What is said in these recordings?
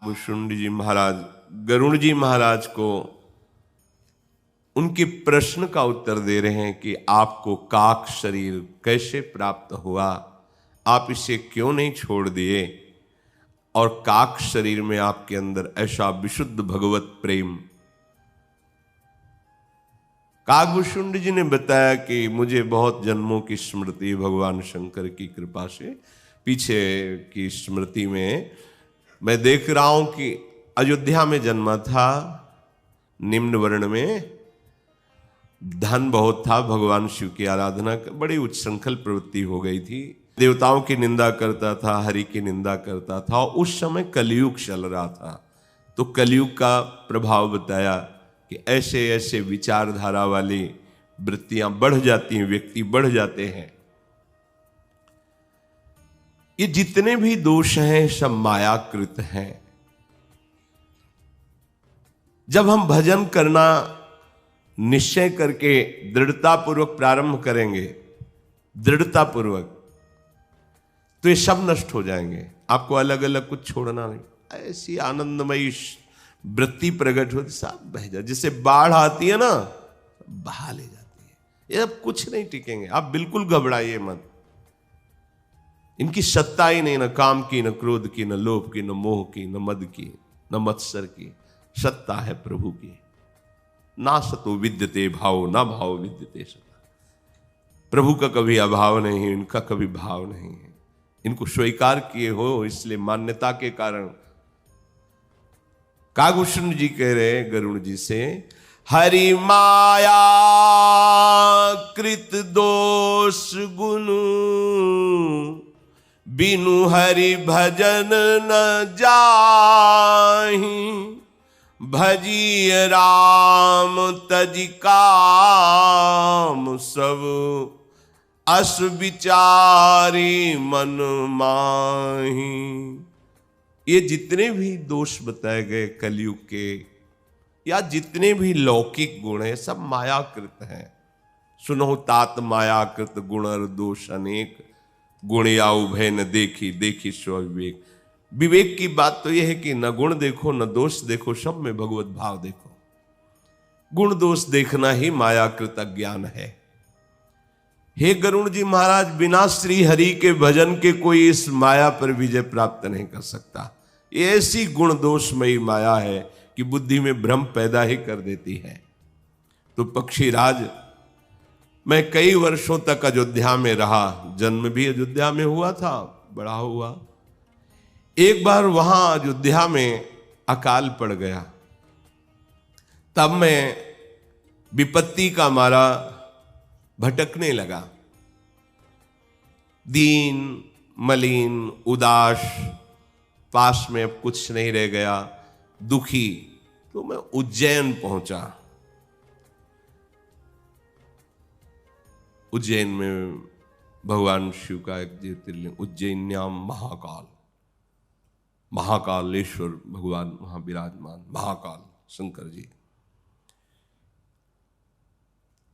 शुंड जी महाराज गरुण जी महाराज को उनके प्रश्न का उत्तर दे रहे हैं कि आपको काक शरीर कैसे प्राप्त हुआ, आप इसे क्यों नहीं छोड़ दिए, और काक शरीर में आपके अंदर ऐसा विशुद्ध भगवत प्रेम। काकभूषुंड जी ने बताया कि मुझे बहुत जन्मों की स्मृति, भगवान शंकर की कृपा से पीछे की स्मृति में मैं देख रहा हूं कि अयोध्या में जन्मा था, निम्न वर्ण में, धन बहुत था, भगवान शिव की आराधना बड़ी उच्छृंखल प्रवृत्ति हो गई थी, देवताओं की निंदा करता था, हरि की निंदा करता था, और उस समय कलयुग चल रहा था। तो कलयुग का प्रभाव बताया कि ऐसे ऐसे विचारधारा वाली वृत्तियां बढ़ जाती हैं, व्यक्ति बढ़ जाते हैं। ये जितने भी दोष हैं सब मायाकृत हैं। जब हम भजन करना निश्चय करके दृढ़तापूर्वक प्रारंभ करेंगे, दृढ़तापूर्वक, तो ये सब नष्ट हो जाएंगे। आपको अलग अलग कुछ छोड़ना नहीं, ऐसी आनंदमयी वृत्ति प्रकट होती, सब बह जाए। जैसे बाढ़ आती है ना, बहा ले जाती है। ये अब कुछ नहीं टिकेंगे, आप बिल्कुल घबराइए मत। इनकी सत्ता ही नहीं, न काम की, न क्रोध की, न लोभ की, न मोह की, न मद की, न मत्सर की। सत्ता है प्रभु की। ना सतो विद्यते भाव, ना भाव विद्यते सता। प्रभु का कभी अभाव नहीं, इनका कभी भाव नहीं है। इनको स्वीकार किए हो, इसलिए मान्यता के कारण काकभूषुंड जी कह रहे गरुण जी से, हरि माया कृत दोष गुण, बिनु हरि भजन न जाहि, भजिय राम तजि काम, सब अस विचारी मन माही। ये जितने भी दोष बताए गए कलयुग के, या जितने भी लौकिक गुण हैं, सब मायाकृत हैं। सुनो तात मायाकृत गुणर दोष अनेक, गुण या उभय न देखी, देखी स्व विवेक। विवेक की बात तो यह है कि न गुण देखो न दोष देखो, सब में भगवत भाव देखो। गुण दोष देखना ही मायाकृत अज्ञान है। हे गरुण जी महाराज, बिना श्री हरि के भजन के कोई इस माया पर विजय प्राप्त नहीं कर सकता। ये ऐसी गुण दोषमयी माया है कि बुद्धि में भ्रम पैदा ही कर देती है। तो पक्षीराज, मैं कई वर्षों तक अयोध्या में रहा, जन्म भी अयोध्या में हुआ था, बड़ा हुआ। एक बार वहां अयोध्या में अकाल पड़ गया, तब मैं विपत्ति का मारा भटकने लगा, दीन मलिन उदास, पास में अब कुछ नहीं रह गया, दुखी। तो मैं उज्जैन पहुंचा। उज्जैन में भगवान शिव का एक ज्योतिर्लिंग, उज्जैन्याम महाकाल, महाकालेश्वर भगवान वहां विराजमान, महाकाल शंकर जी।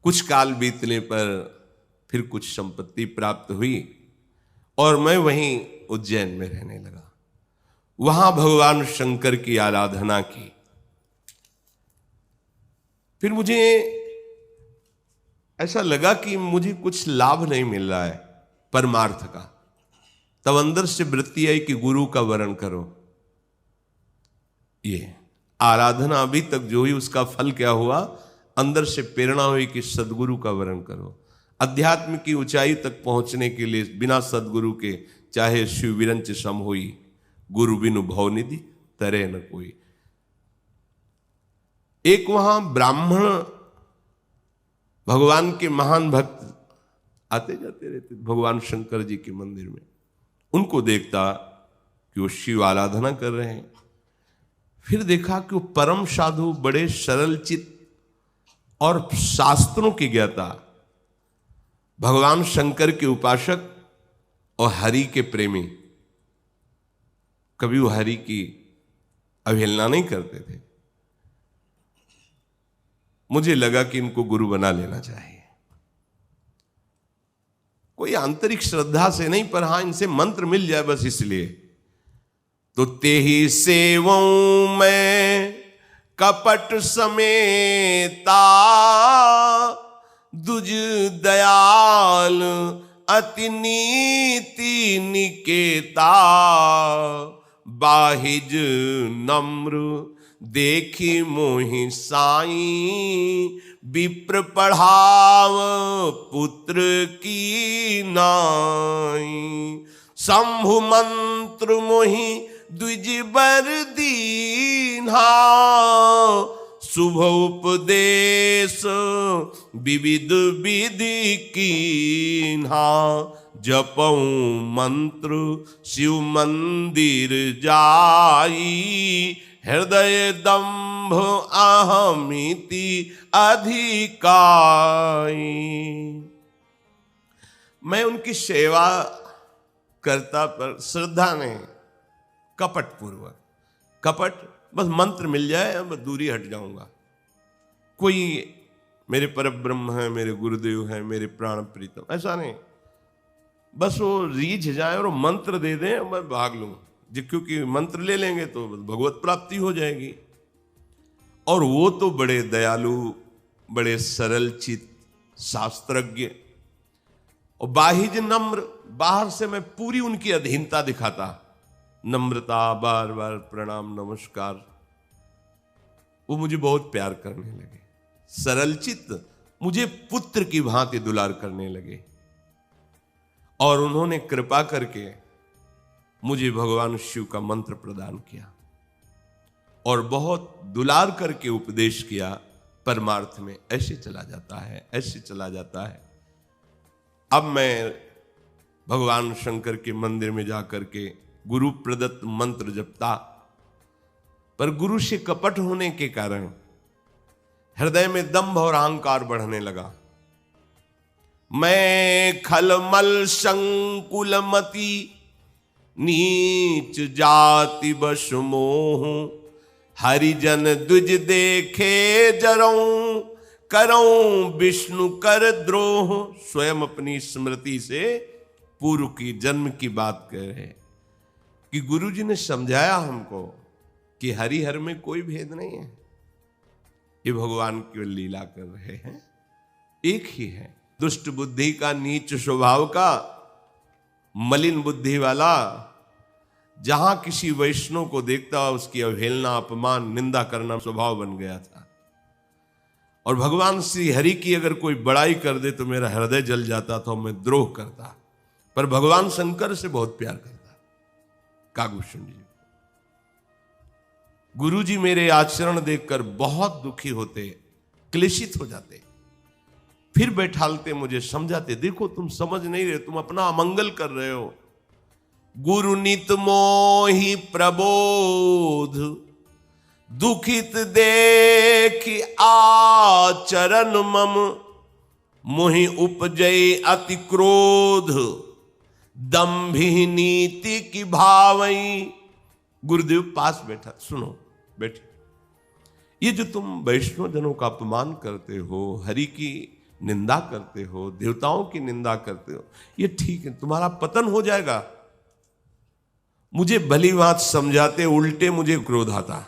कुछ काल बीतने पर फिर कुछ संपत्ति प्राप्त हुई और मैं वहीं उज्जैन में रहने लगा। वहां भगवान शंकर की आराधना की। फिर मुझे ऐसा लगा कि मुझे कुछ लाभ नहीं मिल रहा है परमार्थ का। तब अंदर से वृत्ति आई कि गुरु का वरण करो। ये आराधना अभी तक जो हुई उसका फल क्या हुआ, अंदर से प्रेरणा हुई कि सदगुरु का वरण करो। अध्यात्म की ऊंचाई तक पहुंचने के लिए बिना सदगुरु के चाहे शिव विरंच सम होई, गुरु बिनु भवनिधि तरे न कोई। एक वहां ब्राह्मण भगवान के महान भक्त आते जाते रहते भगवान शंकर जी के मंदिर में। उनको देखता कि वो शिव आराधना कर रहे हैं। फिर देखा कि वो परम साधु, बड़े सरल चित्त और शास्त्रों की ज्ञाता, भगवान शंकर के उपासक और हरि के प्रेमी। कभी वो हरि की अवहेलना नहीं करते थे। मुझे लगा कि इनको गुरु बना लेना चाहिए। कोई आंतरिक श्रद्धा से नहीं, पर हां इनसे मंत्र मिल जाए बस इसलिए। तो तेहि सेवऊं मैं कपट समेता, दुज दयाल अति नीति निकेता। बाहिज नम्र देखी मोहि साई, विप्र पढ़ाव पुत्र की नाई। शंभु मंत्र मोहि द्विज बर दीन्हा, शुभ उपदेश विविध विधि कीन्हा। जपऊं मंत्र शिव मंदिर जाई, हृदय दंभ अहमिति अधिकाई। मैं उनकी सेवा करता पर श्रद्धा नहीं, कपट पूर्वक। कपट बस मंत्र मिल जाए बस दूरी हट जाऊंगा। कोई मेरे परब्रह्म है, मेरे गुरुदेव है, मेरे प्राण प्रीतम, ऐसा नहीं। बस वो रीझ जाए और मंत्र दे दें, मैं भाग लूं, क्योंकि मंत्र ले लेंगे तो भगवत प्राप्ति हो जाएगी। और वो तो बड़े दयालु, बड़े सरल चित शास्त्रज्ञ और बाहिज नम्र। बाहर से मैं पूरी उनकी अधीनता दिखाता, नम्रता, बार बार प्रणाम नमस्कार। वो मुझे बहुत प्यार करने लगे। सरल चित्त मुझे पुत्र की भांति दुलार करने लगे। और उन्होंने कृपा करके मुझे भगवान शिव का मंत्र प्रदान किया और बहुत दुलार करके उपदेश किया, परमार्थ में ऐसे चला जाता है, ऐसे चला जाता है। अब मैं भगवान शंकर के मंदिर में जाकर के गुरु प्रदत्त मंत्र जपता, पर गुरु से कपट होने के कारण हृदय में दंभ और अहंकार बढ़ने लगा। मैं खलमल संकुलमति, नीच जाति बस मोह। हरिजन द्विज देखे जरऊं, करऊं विष्णु कर द्रोह। स्वयं अपनी स्मृति से पूर्व की जन्म की बात कह रहे कि गुरुजी ने समझाया हमको कि हरिहर में कोई भेद नहीं है, ये भगवान की लीला कर रहे हैं, एक ही है। दुष्ट बुद्धि का, नीच स्वभाव का, मलिन बुद्धि वाला जहां किसी वैष्णव को देखता उसकी अवहेलना, अपमान, निंदा करना स्वभाव बन गया था। और भगवान श्री हरि की अगर कोई बड़ाई कर दे तो मेरा हृदय जल जाता था, मैं द्रोह करता। पर भगवान शंकर से बहुत प्यार करता काकभूषण जी। गुरु जी मेरे आचरण देखकर बहुत दुखी होते, क्लेशित हो जाते, फिर बैठालते मुझे, समझाते, देखो तुम समझ नहीं रहे, तुम अपना अमंगल कर रहे हो। गुरु नित मोहि प्रबोध, दुखित देखि आचरण मम। मोहि उपजय अति क्रोध, दंभी नीति की भावई। गुरुदेव पास बैठा, सुनो बैठे, ये जो तुम वैष्णव जनों का अपमान करते हो, हरि की निंदा करते हो, देवताओं की निंदा करते हो, ये ठीक है, तुम्हारा पतन हो जाएगा। मुझे भली बात समझाते, उल्टे मुझे क्रोध आता।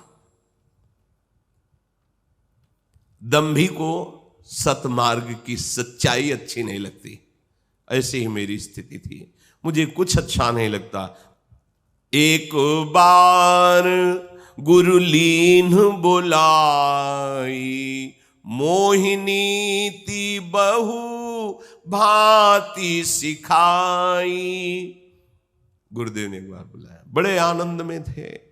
दंभी को सतमार्ग की सच्चाई अच्छी नहीं लगती, ऐसे ही मेरी स्थिति थी, मुझे कुछ अच्छा नहीं लगता। एक बार गुरु लीन बुलाई, मोहिनीति बहु भांति सिखाई। गुरुदेव ने एक बार बुलाया, बड़े आनंद में थे।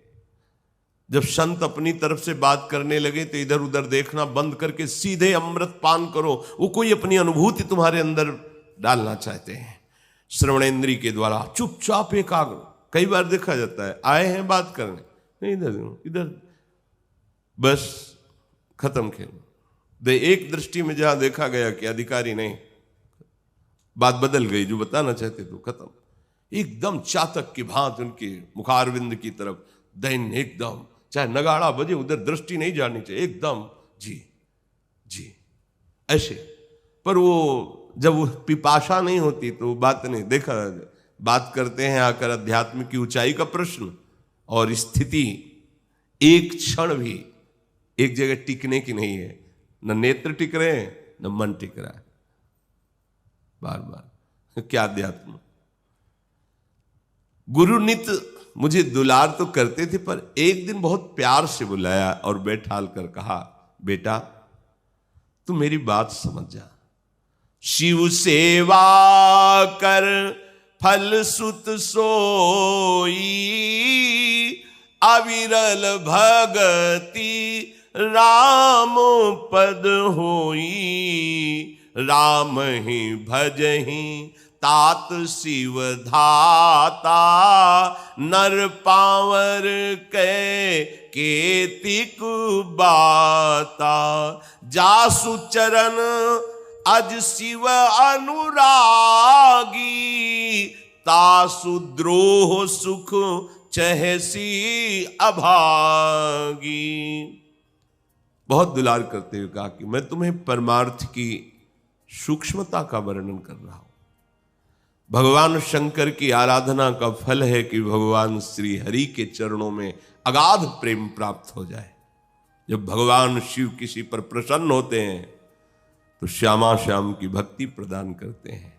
जब संत अपनी तरफ से बात करने लगे तो इधर उधर देखना बंद करके सीधे अमृत पान करो। वो कोई अपनी अनुभूति तुम्हारे अंदर डालना चाहते हैं, श्रवणेंद्री के द्वारा चुपचाप एकाग्र। कई बार देखा जाता है, आए हैं बात करने, नहीं इधर इधर, बस खत्म खेल। एक दृष्टि में जहां देखा गया कि अधिकारी नहीं, बात बदल गई, जो बताना चाहते थे खत्म। एकदम चातक की भांति उनके मुखारविंद की तरफ दैन, एकदम चाहे नगाड़ा बजे उधर दृष्टि नहीं जानी चाहिए, एकदम जी जी ऐसे। पर वो जब वो पिपाशा नहीं होती तो बात नहीं, देखा बात करते हैं आकर अध्यात्म की ऊंचाई का प्रश्न, और स्थिति एक क्षण भी एक जगह टिकने की नहीं है। न नेत्र टिक रहे हैं, न मन टिक रहा है, बार बार। क्या अध्यात्म। गुरु नित्य मुझे दुलार तो करते थे, पर एक दिन बहुत प्यार से बुलाया और बैठाल कर कहा, बेटा तू मेरी बात समझ जा। शिव सेवा कर फल सुत सोई, अविरल भगति राम पद होई। राम ही भजहि तात शिव धाता, नर पावर के केतिक बाता। जासु चरण अज शिव अनुरागी, तासु द्रोह सुख चहसी अभागी। बहुत दुलार करते हुए कहा कि मैं तुम्हें परमार्थ की सूक्ष्मता का वर्णन कर रहा हूं। भगवान शंकर की आराधना का फल है कि भगवान श्री हरि के चरणों में अगाध प्रेम प्राप्त हो जाए। जब भगवान शिव किसी पर प्रसन्न होते हैं तो श्यामा श्याम की भक्ति प्रदान करते हैं।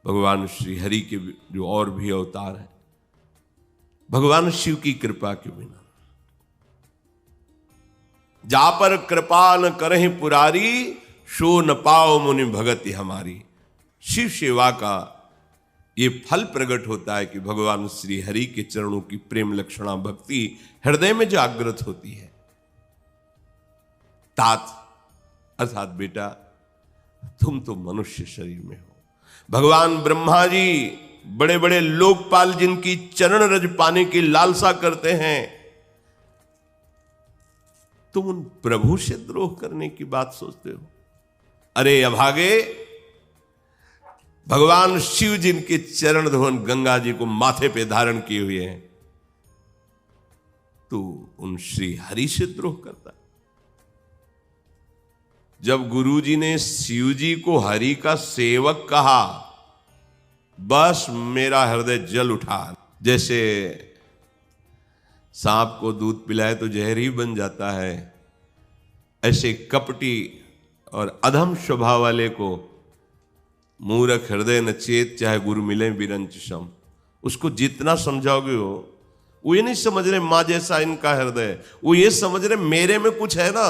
भगवान श्री हरि के जो और भी अवतार हैं, भगवान शिव की कृपा के बिना जा पर कृपा न करहि पुरारी, सो न पाओ मुनि भगति हमारी। शिव सेवा का ये फल प्रकट होता है कि भगवान श्री हरि के चरणों की प्रेम लक्षणा भक्ति हृदय में जागृत होती है। तात अर्थात बेटा तुम तो मनुष्य शरीर में हो। भगवान ब्रह्मा जी बड़े बड़े लोकपाल जिनकी चरण रज पाने की लालसा करते हैं, तुम उन प्रभु से द्रोह करने की बात सोचते हो। अरे अभागे, भगवान शिव जिनके चरण धोवन गंगा जी को माथे पे धारण किए हुए हैं, तू उन श्री हरि से द्रोह करता है। जब गुरु जी ने शिव जी को हरि का सेवक कहा, बस मेरा हृदय जल उठा। जैसे सांप को दूध पिलाए तो जहर ही बन जाता है, ऐसे कपटी और अधम स्वभाव वाले को मूर्ख हृदय न चेत, चाहे गुरु मिले बिरंच सम। उसको जितना समझाओगे वो ये नहीं समझ रहे मां जैसा इनका हृदय, वो ये समझ रहे मेरे में कुछ है ना,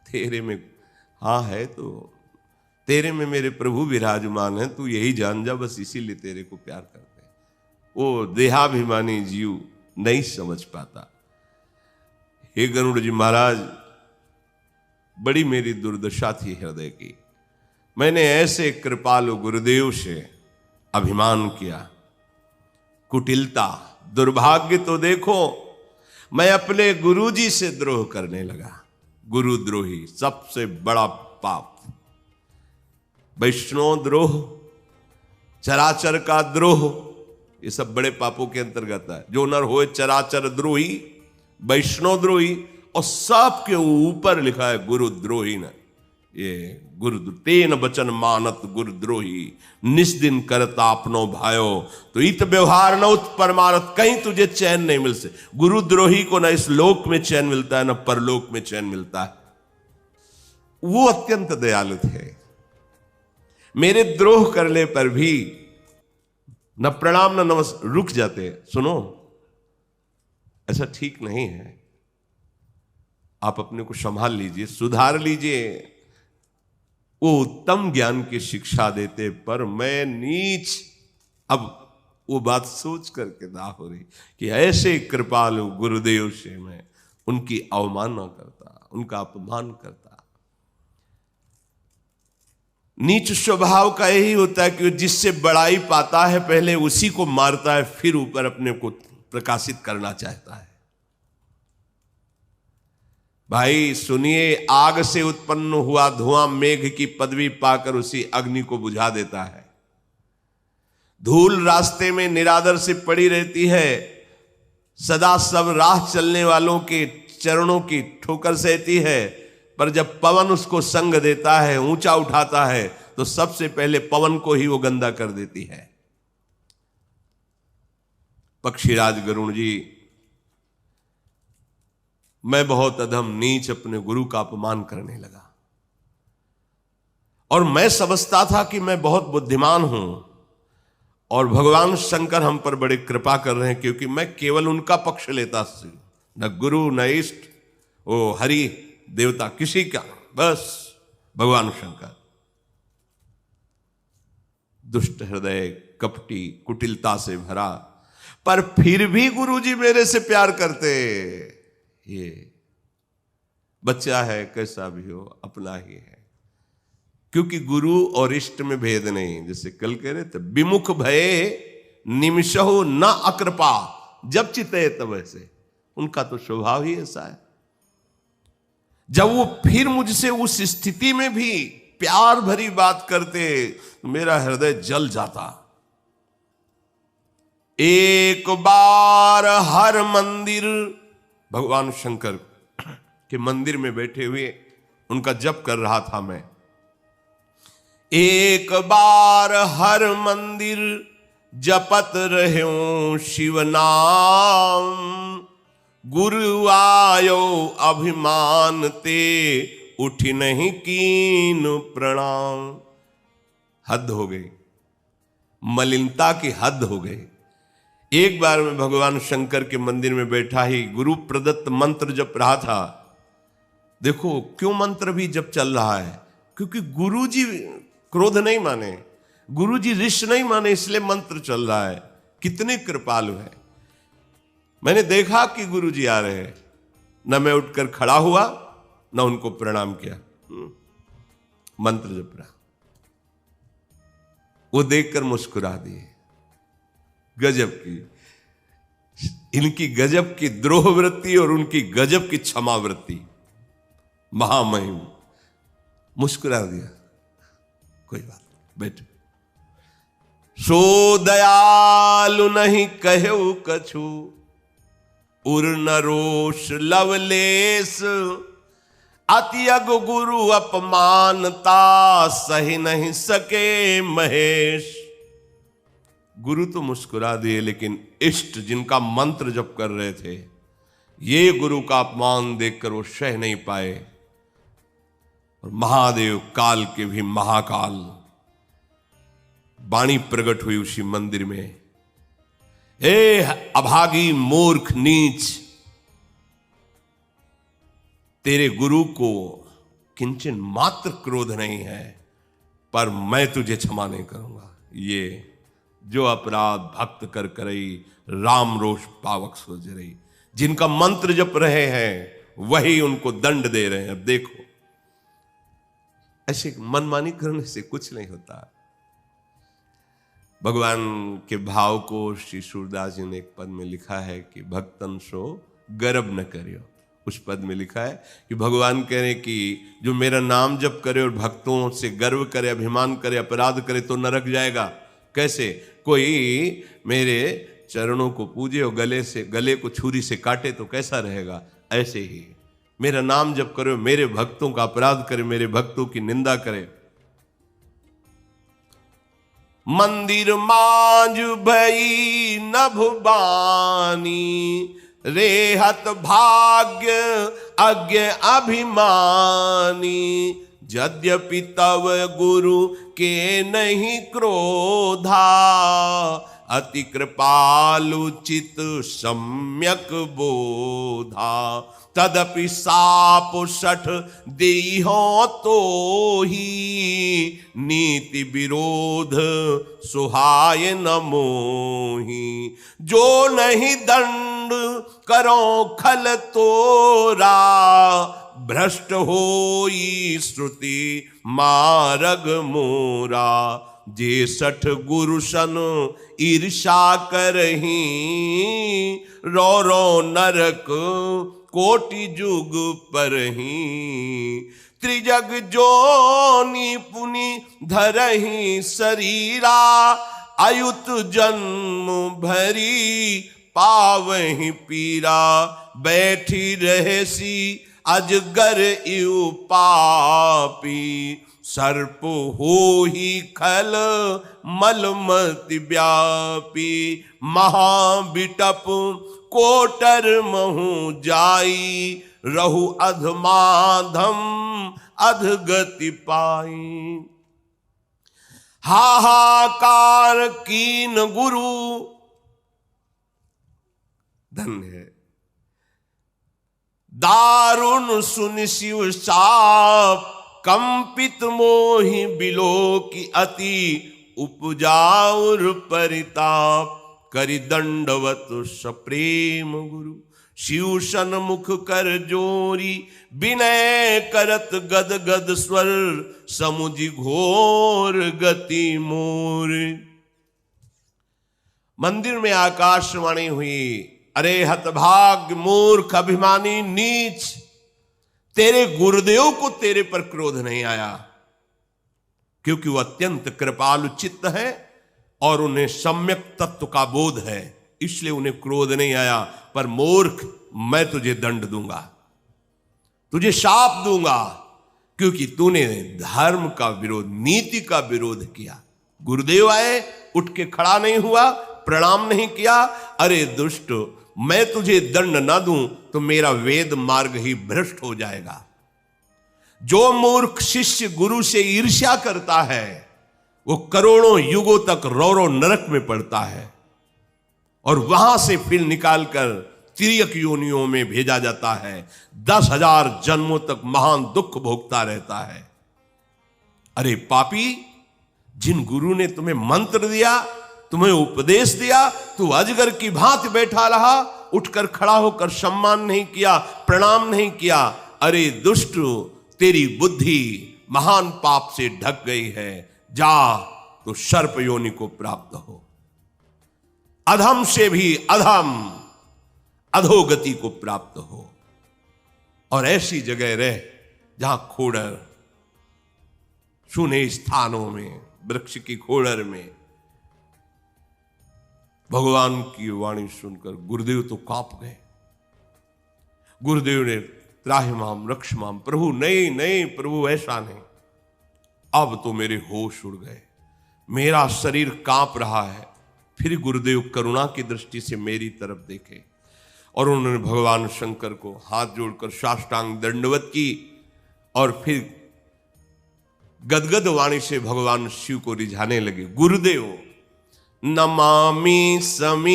तेरे में हाँ है, तो तेरे में मेरे प्रभु विराजमान है, तू यही जान जा, बस इसीलिए तेरे को प्यार करते हैं। वो देहाभिमानी जीव नहीं समझ पाता। हे गरुड़ जी महाराज, बड़ी मेरी दुर्दशा थी हृदय की। मैंने ऐसे कृपालु गुरुदेव से अभिमान किया, कुटिलता, दुर्भाग्य तो देखो, मैं अपने गुरुजी से द्रोह करने लगा। गुरुद्रोही सबसे बड़ा पाप। वैष्णव द्रोह, चराचर का द्रोह, ये सब बड़े पापों के अंतर्गत है। जो नर होए चराचर द्रोही, वैष्णव द्रोही, और सबके ऊपर लिखा है गुरुद्रोही न। ये गुरु तेन बचन मानत गुरुद्रोही, निस्दिन करता अपनो भायो, तो इत व्यवहार न उत परमारथ, कहीं तुझे चैन नहीं मिल से। गुरुद्रोही को न इस लोक में चैन मिलता है, न परलोक में चैन मिलता है। वो अत्यंत दयालु थे। मेरे द्रोह करने पर भी न प्रणाम न नमस्कार, रुक जाते, सुनो ऐसा ठीक नहीं है, आप अपने को संभाल लीजिए, सुधार लीजिए। वो उत्तम ज्ञान की शिक्षा देते, पर मैं नीच। अब वो बात सोच करके ना हो रही कि ऐसे कृपालु गुरुदेव से मैं उनकी अवमानना करता, उनका अपमान करता। नीच स्वभाव का यही होता है कि जिससे बड़ाई पाता है पहले उसी को मारता है, फिर ऊपर अपने को प्रकाशित करना चाहता है। भाई सुनिए, आग से उत्पन्न हुआ धुआं मेघ की पदवी पाकर उसी अग्नि को बुझा देता है। धूल रास्ते में निरादर से पड़ी रहती है, सदा सब राह चलने वालों के चरणों की ठोकर सहती है, पर जब पवन उसको संग देता है, ऊंचा उठाता है, तो सबसे पहले पवन को ही वो गंदा कर देती है। पक्षीराज गरुड़ जी मैं बहुत अधम नीच अपने गुरु का अपमान करने लगा, और मैं समझता था कि मैं बहुत बुद्धिमान हूं, और भगवान शंकर हम पर बड़ी कृपा कर रहे हैं, क्योंकि मैं केवल उनका पक्ष लेता, न गुरु न इष्ट, वो हरि देवता किसी का, बस भगवान शंकर। दुष्ट हृदय, कपटी, कुटिलता से भरा, पर फिर भी गुरुजी मेरे से प्यार करते। ये बच्चा है, कैसा भी हो अपना ही है, क्योंकि गुरु और इष्ट में भेद नहीं। जैसे कल कह रहे थे, विमुख भये निमिषहु न अकृपा, जब चिते तब ऐसे। उनका तो स्वभाव ही ऐसा है। जब वो फिर मुझसे उस स्थिति में भी प्यार भरी बात करते, मेरा हृदय जल जाता। एक बार हर मंदिर, भगवान शंकर के मंदिर में बैठे हुए उनका जप कर रहा था मैं। एक बार हर मंदिर जपत रह्यो शिव नाम, गुरु आयो अभिमान ते उठी नहीं कीन प्रणाम। हद हो गई, मलिनता की हद हो गई। एक बार मैं भगवान शंकर के मंदिर में बैठा ही गुरु प्रदत्त मंत्र जप रहा था। देखो क्यों मंत्र भी जब चल रहा है, क्योंकि गुरुजी क्रोध नहीं माने, गुरुजी ऋष नहीं माने, इसलिए मंत्र चल रहा है। कितने कृपालु है। मैंने देखा कि गुरुजी आ रहे हैं, न मैं उठकर खड़ा हुआ न उनको प्रणाम किया, मंत्र जप रहा। वो देखकर मुस्कुरा दिए। गजब की, इनकी गजब की द्रोह वृत्ति और उनकी गजब की क्षमा वृत्ति, महामहिम। मुस्कुरा दिया, कोई बात नहीं, बैठो। सो दयालु नहीं कहो कछु, उर न रोष लवलेस, अत्यग गुरु अपमानता, सही नहीं सके महेश। गुरु तो मुस्कुरा दिए, लेकिन इष्ट जिनका मंत्र जप कर रहे थे, ये गुरु का अपमान देखकर वो सह नहीं पाए। और महादेव काल के भी महाकाल वाणी प्रकट हुई उसी मंदिर में। हे अभागी मूर्ख नीच, तेरे गुरु को किंचन मात्र क्रोध नहीं है, पर मैं तुझे क्षमा नहीं करूंगा। ये जो अपराध भक्त कर करई, राम रोष पावक सोच रही। जिनका मंत्र जप रहे हैं वही उनको दंड दे रहे हैं। अब देखो, ऐसे मनमानी करने से कुछ नहीं होता। भगवान के भाव को श्री सूरदास जी ने एक पद में लिखा है कि भक्तन सो गर्व न करियो। उस पद में लिखा है कि भगवान कह रहे कि जो मेरा नाम जप करे और भक्तों से गर्व करे, अभिमान करे, अपराध करे तो नरक जाएगा। कैसे? कोई मेरे चरणों को पूजे और गले को छुरी से काटे तो कैसा रहेगा? ऐसे ही मेरा नाम जप करे, मेरे भक्तों का अपराध करे, मेरे भक्तों की निंदा करे। मंदिर मांझ भई नभबानी, रेहत भाग्य अज्ञ अभिमानी, यद्यपि तव गुरु के नहीं क्रोधा, अति कृपालु चित सम्यक बोधा, तदपि साप सठ देहो तो ही, नीति विरोध सुहाय न मोही, जो नहीं दंड करो खल तोरा, भ्रष्ट होई श्रुति मारग मोरा, जे सठ गुरु सन ईर्षा करही, रो रो नरक कोटि जुग परही, त्रिजग जोनि पुनि धरही शरीरा, अयुत जन्म भरी पावहि पीरा, बैठी रहसी अजगर इउ पापी, सर्प हो ही खल मलमति व्यापी, महाबिटप कोटर महु जाई, रहु अधमाधम अधगति पाई। हाहाकार कीन गुरु, धन्य है, दारुण सुन शिव साप, कंपित मोहि बिलो की अति उपजाउर परिताप। करि दंडवत सप्रेम गुरु, शिव सन्मुख कर जोरी, विनय करत गद गद स्वर, समुझि घोर गति मोर। मंदिर में आकाशवाणी हुई, अरे हतभाग मूर्ख अभिमानी नीच, तेरे गुरुदेव को तेरे पर क्रोध नहीं आया, क्योंकि वो अत्यंत कृपालु चित्त है और उन्हें सम्यक तत्व का बोध है, इसलिए उन्हें क्रोध नहीं आया। पर मूर्ख, मैं तुझे दंड दूंगा, तुझे शाप दूंगा, क्योंकि तूने धर्म का विरोध, नीति का विरोध किया। गुरुदेव आए, उठ के खड़ा नहीं हुआ, प्रणाम नहीं किया। अरे दुष्ट, मैं तुझे दंड ना दूं तो मेरा वेद मार्ग ही भ्रष्ट हो जाएगा। जो मूर्ख शिष्य गुरु से ईर्ष्या करता है वो करोड़ों युगों तक रौरव नरक में पड़ता है और वहां से फिर निकालकर तिर्यक योनियों में भेजा जाता है। 10,000 जन्मों तक महान दुख भोगता रहता है। अरे पापी, जिन गुरु ने तुम्हें मंत्र दिया, तुम्हें उपदेश दिया, तू अजगर की भांति बैठा रहा, उठकर खड़ा होकर सम्मान नहीं किया, प्रणाम नहीं किया। अरे दुष्ट, तेरी बुद्धि महान पाप से ढक गई है, जा तो सर्प योनि को प्राप्त हो, अधम से भी अधम अधोगति को प्राप्त हो, और ऐसी जगह रह जहां खोड़र, सुने स्थानों में, वृक्ष की खोड़र में। भगवान की वाणी सुनकर गुरुदेव तो कांप गए। गुरुदेव ने त्राहिमाम रक्षमाम, प्रभु नहीं नहीं प्रभु, ऐसा नहीं। अब तो मेरे होश उड़ गए, मेरा शरीर कांप रहा है। फिर गुरुदेव करुणा की दृष्टि से मेरी तरफ देखे और उन्होंने भगवान शंकर को हाथ जोड़कर साष्टांग दंडवत की और फिर गदगद वाणी से भगवान शिव को रिझाने लगे। गुरुदेव, नमामि समीसान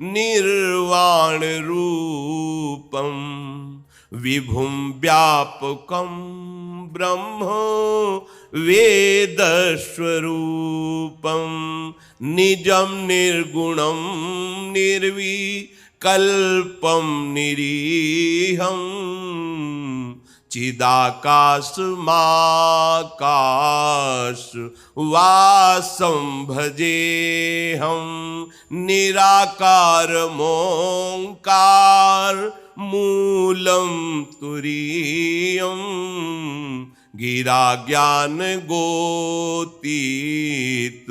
निर्वाण रूपम, विभुम व्यापकम ब्रह्म वेद स्वरूपम, निजम निर्गुणम निर्विकल्पम निरीहम, चिदाकाश माकाश वासं भजेहम, निराकार मोंकार मूलम तुरीयम, गिरा ज्ञान गोतीत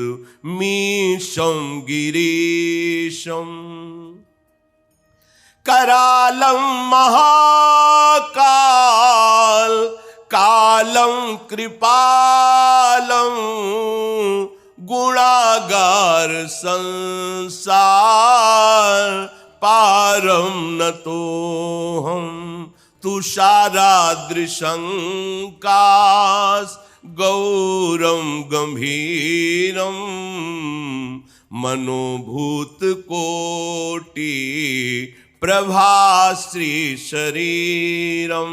मीशं गिरीशम, करालं महाकाल कालं कृपालं, गुणागार संसार पारम नतोहम, तुषारादृशंकाश गौरम गंभीरम, मनोभूत कोटि प्रभाश्री शरीरम,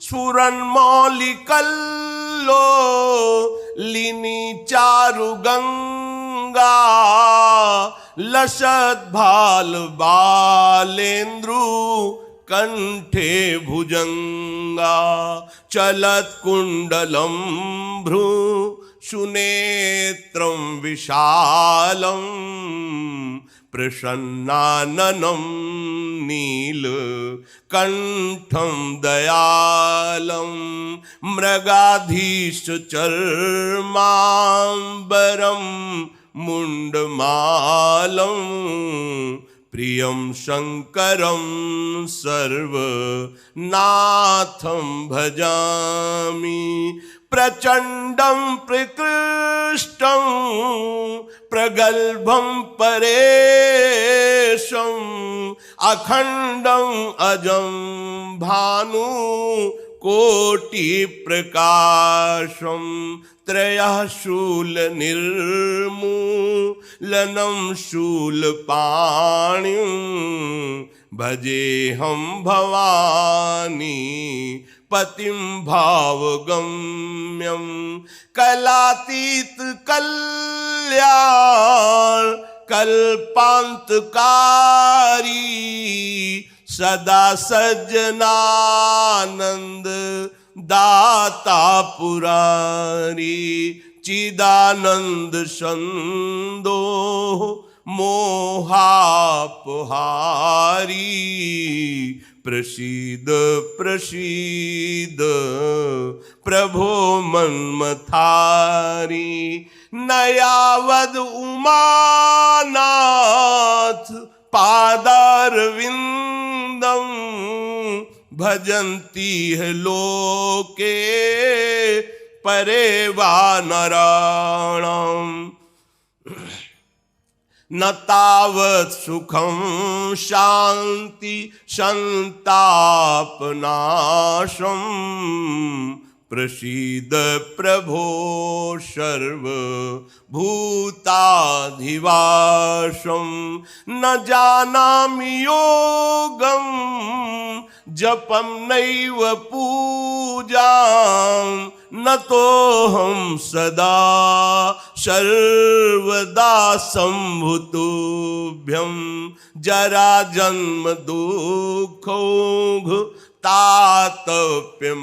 स्फुरन्मौलिकल्लो लिनि चारु गंगा, लसत भाल बालेन्द्रु कंठे भुजंगा, चलत कुंडलम भ्रू सुनेत्रम विशालम, प्रसन्नाननं नील कंठं दयालं, मृगाधीश चर्मांबरं मुंडमालं, प्रियं शंकरं सर्वनाथं भजामि, प्रचंडं प्रकृष्टं प्रगल्भं परेशं अखंडं अजं भानु कोटि प्रकाशं त्रयः शूलनिर्मूलनं शूलपाणिं भजेऽहं भवानी पतिं भावगम्यं कलातीत कल्याण कल्पांतकारी सदा सज्जनानंद दाता पुरारी चिदानंद संदो मोहापहारी प्रसीद प्रसीद प्रभो मन्मथारी नयावद उमानाथ पादारविंदम भजन्ति है लोके परे वानराणाम न तावत् सुखं शांति संतापनाशं प्रसीद प्रभो सर्वभूताधिवासं न जानामि योगं जपं नैव पूजां न तोऽहं सदा सर्वदा सम्भुतोभ्यं जरा जन्म दुःखौघ तातप्यमानं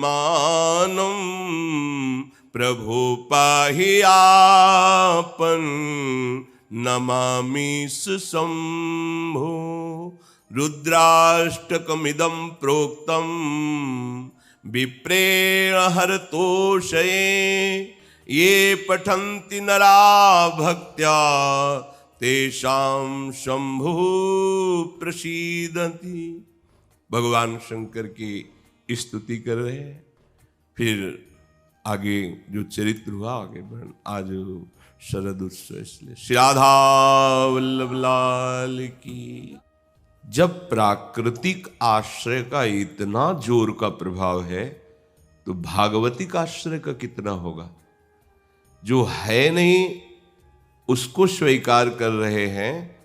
प्रभो पाहि आपन् नमामि शंभो रुद्राष्टकमिदं प्रोक्तं विप्रेण हरतोषये ये पठन्ति नरा भक्त्या तेषां शंभु प्रसीदति। भगवान शंकर की स्तुति कर रहे हैं। फिर आगे जो चरित्र हुआ आगे बढ़ आज शरद उत्सव इसलिए श्री राधा वल्लभ लाल की। जब प्राकृतिक आश्रय का इतना जोर का प्रभाव है तो भागवतिक आश्रय का कितना होगा। जो है नहीं उसको स्वीकार कर रहे हैं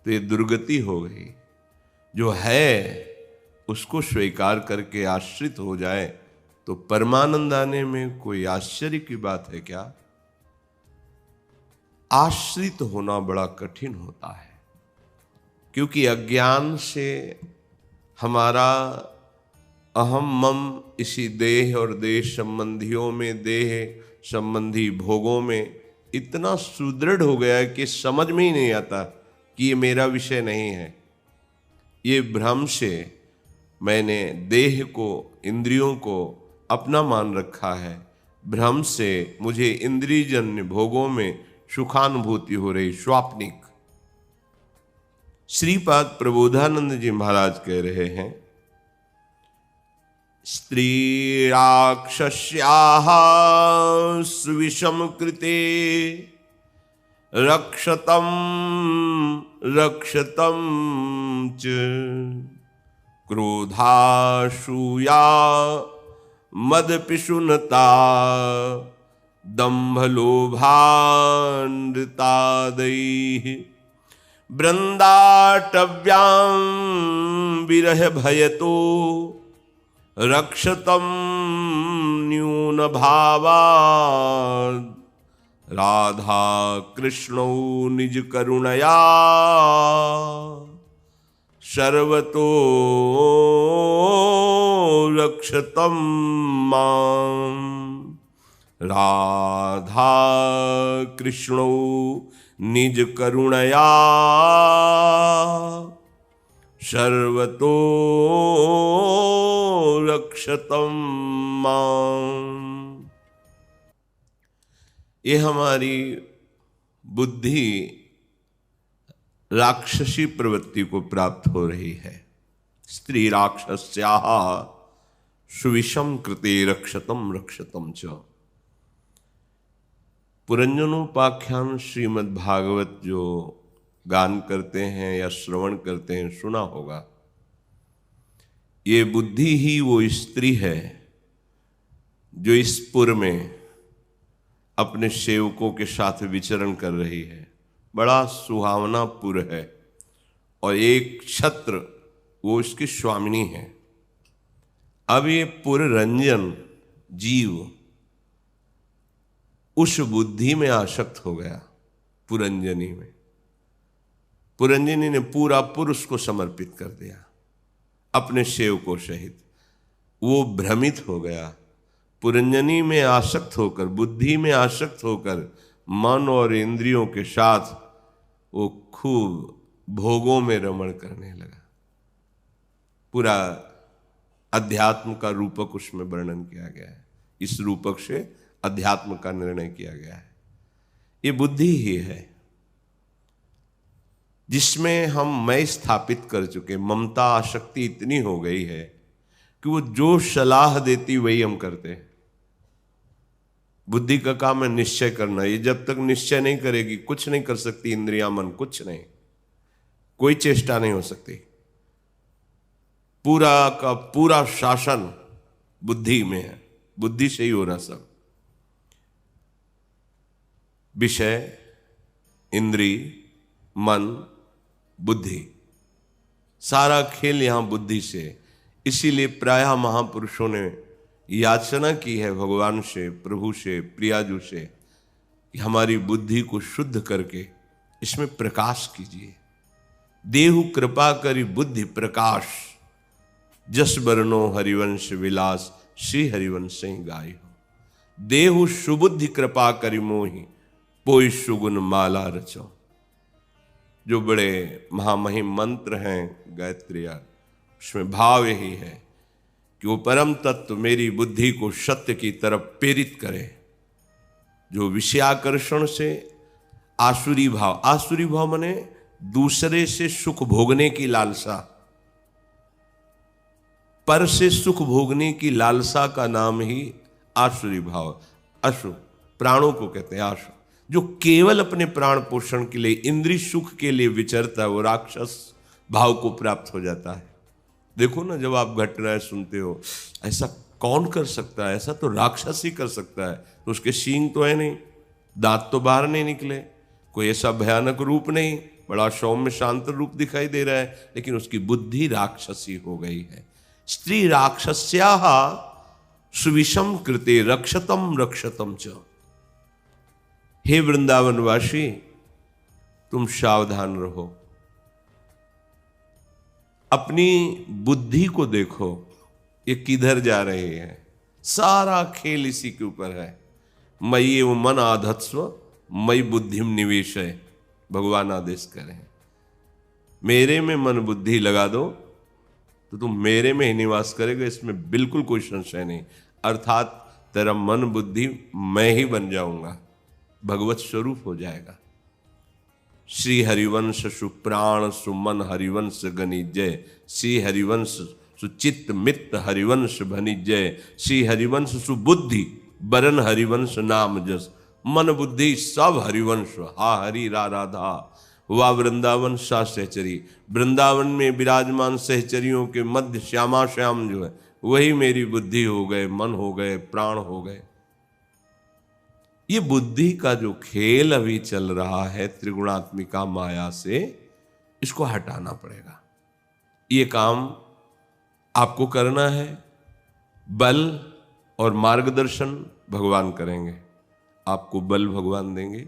तो ये दुर्गति हो गई। जो है उसको स्वीकार करके आश्रित हो जाए तो परमानंद आने में कोई आश्चर्य की बात है क्या। आश्रित होना बड़ा कठिन होता है क्योंकि अज्ञान से हमारा अहम मम इसी देह और देश संबंधियों में, देह संबंधी भोगों में इतना सुदृढ़ हो गया है कि समझ में ही नहीं आता कि ये मेरा विषय नहीं है। ये भ्रम से मैंने देह को, इंद्रियों को अपना मान रखा है। भ्रम से मुझे इंद्रियजन्य भोगों में सुखानुभूति हो रही, स्वाप्निक। श्रीपाद प्रबोधानंद जी महाराज कह रहे हैं, स्त्री राक्षस्याः सुविषम कृते रक्षतम रक्षतम च क्रोधाशूया मदपिशुनता दम्भलोभान्वितादैः वृन्दाटव्यां विरह भयतो रक्षतम न्यून भावात् राधा कृष्णौ निज करुणया सर्वतो रक्षतम मां। राधा कृष्णौ निज करुणया सर्वतो रक्षतम मां। ये हमारी बुद्धि राक्षसी प्रवृत्ति को प्राप्त हो रही है। स्त्री राक्षस्याः सुविषम कृते रक्षतम रक्षतम च। पुरंजनोपाख्यान श्रीमद् भागवत जो गान करते हैं या श्रवण करते हैं, सुना होगा। ये बुद्धि ही वो स्त्री है जो इस पुर में अपने सेवकों के साथ विचरण कर रही है। बड़ा सुहावना पुर है और एक छत्र वो इसकी स्वामिनी है। अब ये पुररंजन जीव उस बुद्धि में आसक्त हो गया, पुरंजनी में। पुरंजनी ने पूरा पुर उसको समर्पित कर दिया अपने सेवकों सहित। वो भ्रमित हो गया, पुरंजनी में आसक्त होकर, बुद्धि में आसक्त होकर मन और इंद्रियों के साथ वो खूब भोगों में रमण करने लगा। पूरा अध्यात्म का रूपक उसमें वर्णन किया गया है। इस रूपक से अध्यात्म का निर्णय किया गया है। ये बुद्धि ही है जिसमें हम मैं स्थापित कर चुके। ममता आसक्ति इतनी हो गई है कि वो जो सलाह देती वही हम करते हैं। बुद्धि का काम है निश्चय करना। ये जब तक निश्चय नहीं करेगी कुछ नहीं कर सकती। इंद्रियां, मन, कुछ नहीं, कोई चेष्टा नहीं हो सकती। पूरा का पूरा शासन बुद्धि में है, बुद्धि से ही हो रहा सब। विषय, इंद्री, मन, बुद्धि, सारा खेल यहां बुद्धि से। इसीलिए प्रायः महापुरुषों ने याचना की है भगवान से, प्रभु से, प्रियाजू से कि हमारी बुद्धि को शुद्ध करके इसमें प्रकाश कीजिए। देहु कृपा करी बुद्धि प्रकाश, जस बरनो हरिवंश विलास, श्री हरिवंश गाय हो। देहु सुबुद्धि कृपा करी मोहि, पोई सुगुन माला रचो। जो बड़े महामहिम मंत्र हैं गायत्री, उसमें भाव यही है कि वो परम तत्व मेरी बुद्धि को सत्य की तरफ प्रेरित करे। जो विषयाकर्षण से आसुरी भाव, आसुरी भाव माने दूसरे से सुख भोगने की लालसा, पर से सुख भोगने की लालसा का नाम ही आसुरी भाव। अशु प्राणों को कहते हैं आशु। जो केवल अपने प्राण पोषण के लिए, इंद्रिय सुख के लिए विचरता है, वो राक्षस भाव को प्राप्त हो जाता है। देखो ना, जब आप घटनाएं सुनते हो, ऐसा कौन कर सकता है, ऐसा तो राक्षस ही कर सकता है। तो उसके सींग तो है नहीं, दांत तो बाहर नहीं निकले, कोई ऐसा भयानक रूप नहीं, बड़ा सौम्य शांत रूप दिखाई दे रहा है, लेकिन उसकी बुद्धि राक्षसी हो गई है। स्त्री राक्षस्याः सुविषम कृते रक्षतम रक्षतम च। हे वृंदावनवासी, तुम सावधान रहो। अपनी बुद्धि को देखो, ये किधर जा रही है। सारा खेल इसी के ऊपर है। मयि एव मन आधत्स्व मयि बुद्धिम निवेशय, भगवान आदेश करें। मेरे में मन बुद्धि लगा दो तो तुम मेरे में ही निवास करेगा, इसमें बिल्कुल कोई संशय नहीं। अर्थात तेरा मन बुद्धि मैं ही बन जाऊंगा, भगवत स्वरूप हो जाएगा। श्री हरिवंश सुप्राण सुमन हरिवंश गणिजय, श्री हरिवंश सुचित्त मित्त हरिवंश भनिजय, श्री हरिवंश सुबुद्धि बरन हरिवंश नाम जस। मन बुद्धि सब हरिवंश, हा हरि रा राधा। वह वृंदावन सा सहचरी, वृंदावन में विराजमान सहचरियों के मध्य श्यामा श्याम जो है वही मेरी बुद्धि हो गए, मन हो गए, प्राण हो गए। ये बुद्धि का जो खेल अभी चल रहा है त्रिगुणात्मिका माया से, इसको हटाना पड़ेगा। ये काम आपको करना है। बल और मार्गदर्शन भगवान करेंगे। आपको बल भगवान देंगे,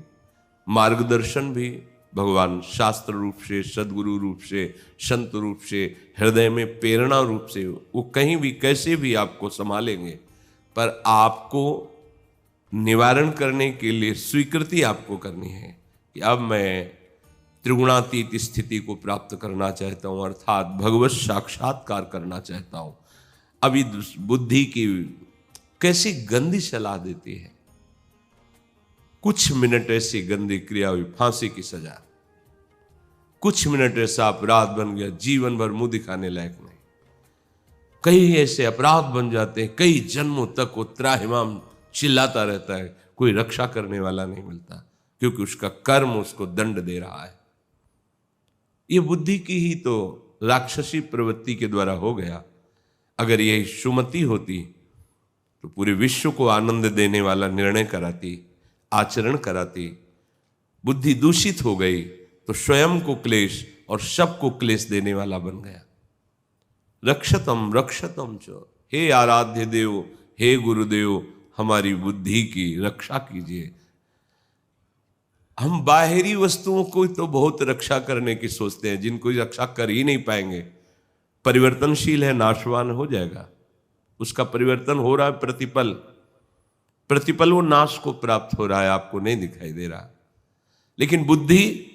मार्गदर्शन भी भगवान शास्त्र रूप से, सद्गुरु रूप से, संत रूप से, हृदय में प्रेरणा रूप से, वो कहीं भी कैसे भी आपको संभालेंगे। पर आपको निवारण करने के लिए स्वीकृति आपको करनी है कि अब मैं त्रिगुणातीत स्थिति को प्राप्त करना चाहता हूँ, अर्थात भगवत साक्षात्कार करना चाहता हूँ। अभी बुद्धि की कैसी गंदी सलाह देती है। कुछ मिनट ऐसी गंदी क्रिया हुई, फांसी की सजा। कुछ मिनट ऐसा अपराध बन गया, जीवन भर मुंह दिखाने लायक नहीं। कई ऐसे अपराध बन जाते हैं, कई जन्मों तक वो त्राहिमाम चिल्लाता रहता है, कोई रक्षा करने वाला नहीं मिलता, क्योंकि उसका कर्म उसको दंड दे रहा है। ये बुद्धि की ही तो राक्षसी प्रवृत्ति के द्वारा हो गया। अगर यही सुमति होती तो पूरे विश्व को आनंद देने वाला निर्णय कराती, आचरण कराती। बुद्धि दूषित हो गई तो स्वयं को क्लेश और सबको क्लेश देने वाला बन गया। रक्षतम रक्षतम च, हे आराध्य देव, हे गुरुदेव, हमारी बुद्धि की रक्षा कीजिए। हम बाहरी वस्तुओं को तो बहुत रक्षा करने की सोचते हैं, जिनको रक्षा कर ही नहीं पाएंगे। परिवर्तनशील है, नाशवान हो जाएगा, उसका परिवर्तन हो रहा है प्रतिपल प्रतिपल, वो नाश को प्राप्त हो रहा है, आपको नहीं दिखाई दे रहा। लेकिन बुद्धि,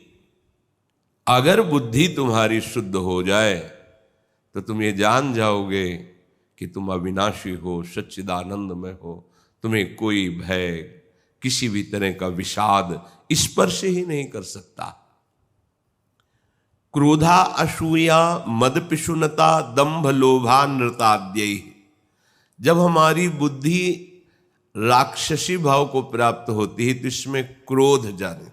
अगर बुद्धि तुम्हारी शुद्ध हो जाए तो तुम ये जान जाओगे कि तुम अविनाशी हो, सच्चिदानंद में हो, तुम्हें कोई भय, किसी भी तरह का विषाद स्पर्श ही नहीं कर सकता। क्रोधा असूया मद पिशुनता दंभ लोभा नृताद्यय, जब हमारी बुद्धि राक्षसी भाव को प्राप्त होती है तो इसमें क्रोध जाने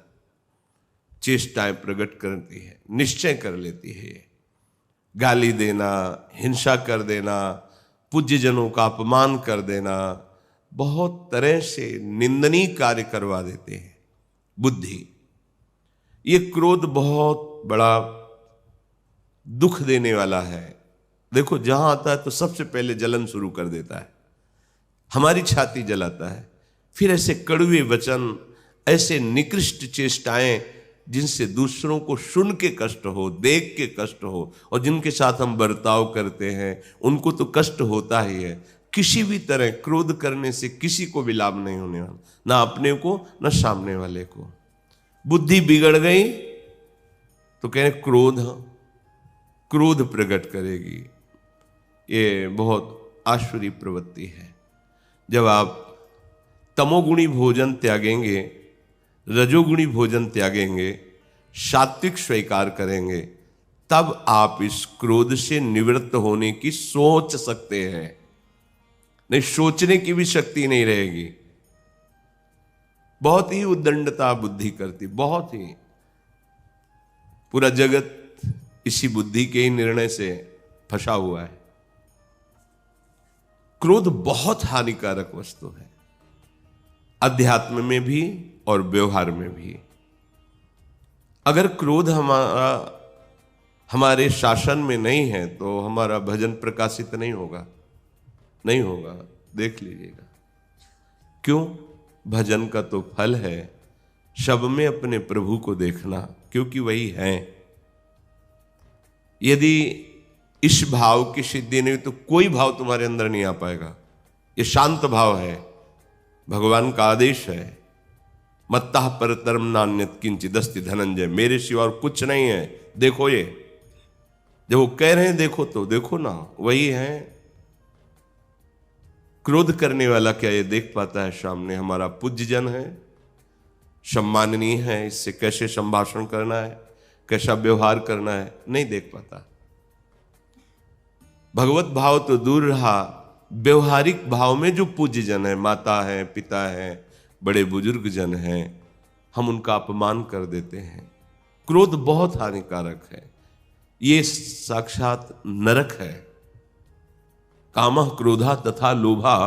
चेष्टाएं प्रकट करती है, निश्चय कर लेती है। गाली देना, हिंसा कर देना, पूज्य जनों का अपमान कर देना, बहुत तरह से निंदनीय कार्य करवा देते हैं बुद्धि। ये क्रोध बहुत बड़ा दुख देने वाला है। देखो, जहां आता है तो सबसे पहले जलन शुरू कर देता है, हमारी छाती जलाता है। फिर ऐसे कड़वे वचन, ऐसे निकृष्ट चेष्टाएं जिनसे दूसरों को सुन के कष्ट हो, देख के कष्ट हो, और जिनके साथ हम बर्ताव करते हैं उनको तो कष्ट होता ही है। किसी भी तरह क्रोध करने से किसी को भी लाभ नहीं होने वाला, ना अपने को ना सामने वाले को। बुद्धि बिगड़ गई तो कह रहे क्रोध प्रकट करेगी। ये बहुत आसुरी प्रवृत्ति है। जब आप तमोगुणी भोजन त्यागेंगे, रजोगुणी भोजन त्यागेंगे, सात्विक स्वीकार करेंगे, तब आप इस क्रोध से निवृत्त होने की सोच सकते हैं। नहीं, सोचने की भी शक्ति नहीं रहेगी। बहुत ही उद्दंडता बुद्धि करती, बहुत ही। पूरा जगत इसी बुद्धि के ही निर्णय से फंसा हुआ है। क्रोध बहुत हानिकारक वस्तु है, अध्यात्म में भी और व्यवहार में भी। अगर क्रोध हमारे शासन में नहीं है तो हमारा भजन प्रकाशित नहीं होगा, नहीं होगा। देख लीजिएगा, क्यों? भजन का तो फल है सब में अपने प्रभु को देखना, क्योंकि वही है। यदि इस भाव की सिद्धि नहीं तो कोई भाव तुम्हारे अंदर नहीं आ पाएगा। ये शांत भाव है, भगवान का आदेश है। मत्तः परतरम नान्यत् किंचित् अस्ति धनंजय, मेरे सिवा और कुछ नहीं है। देखो, ये जब वो कह रहे हैं देखो तो देखो ना, वही है। क्रोध करने वाला क्या ये देख पाता है सामने हमारा पूज्य जन है, सम्माननीय है, इससे कैसे संभाषण करना है, कैसा व्यवहार करना है? नहीं देख पाता। भगवत भाव तो दूर रहा, व्यवहारिक भाव में जो पूज्य जन है, माता है, पिता है, बड़े बुजुर्ग जन हैं, हम उनका अपमान कर देते हैं। क्रोध बहुत हानिकारक है, ये साक्षात नरक है। कामः क्रोधा तथा लोभा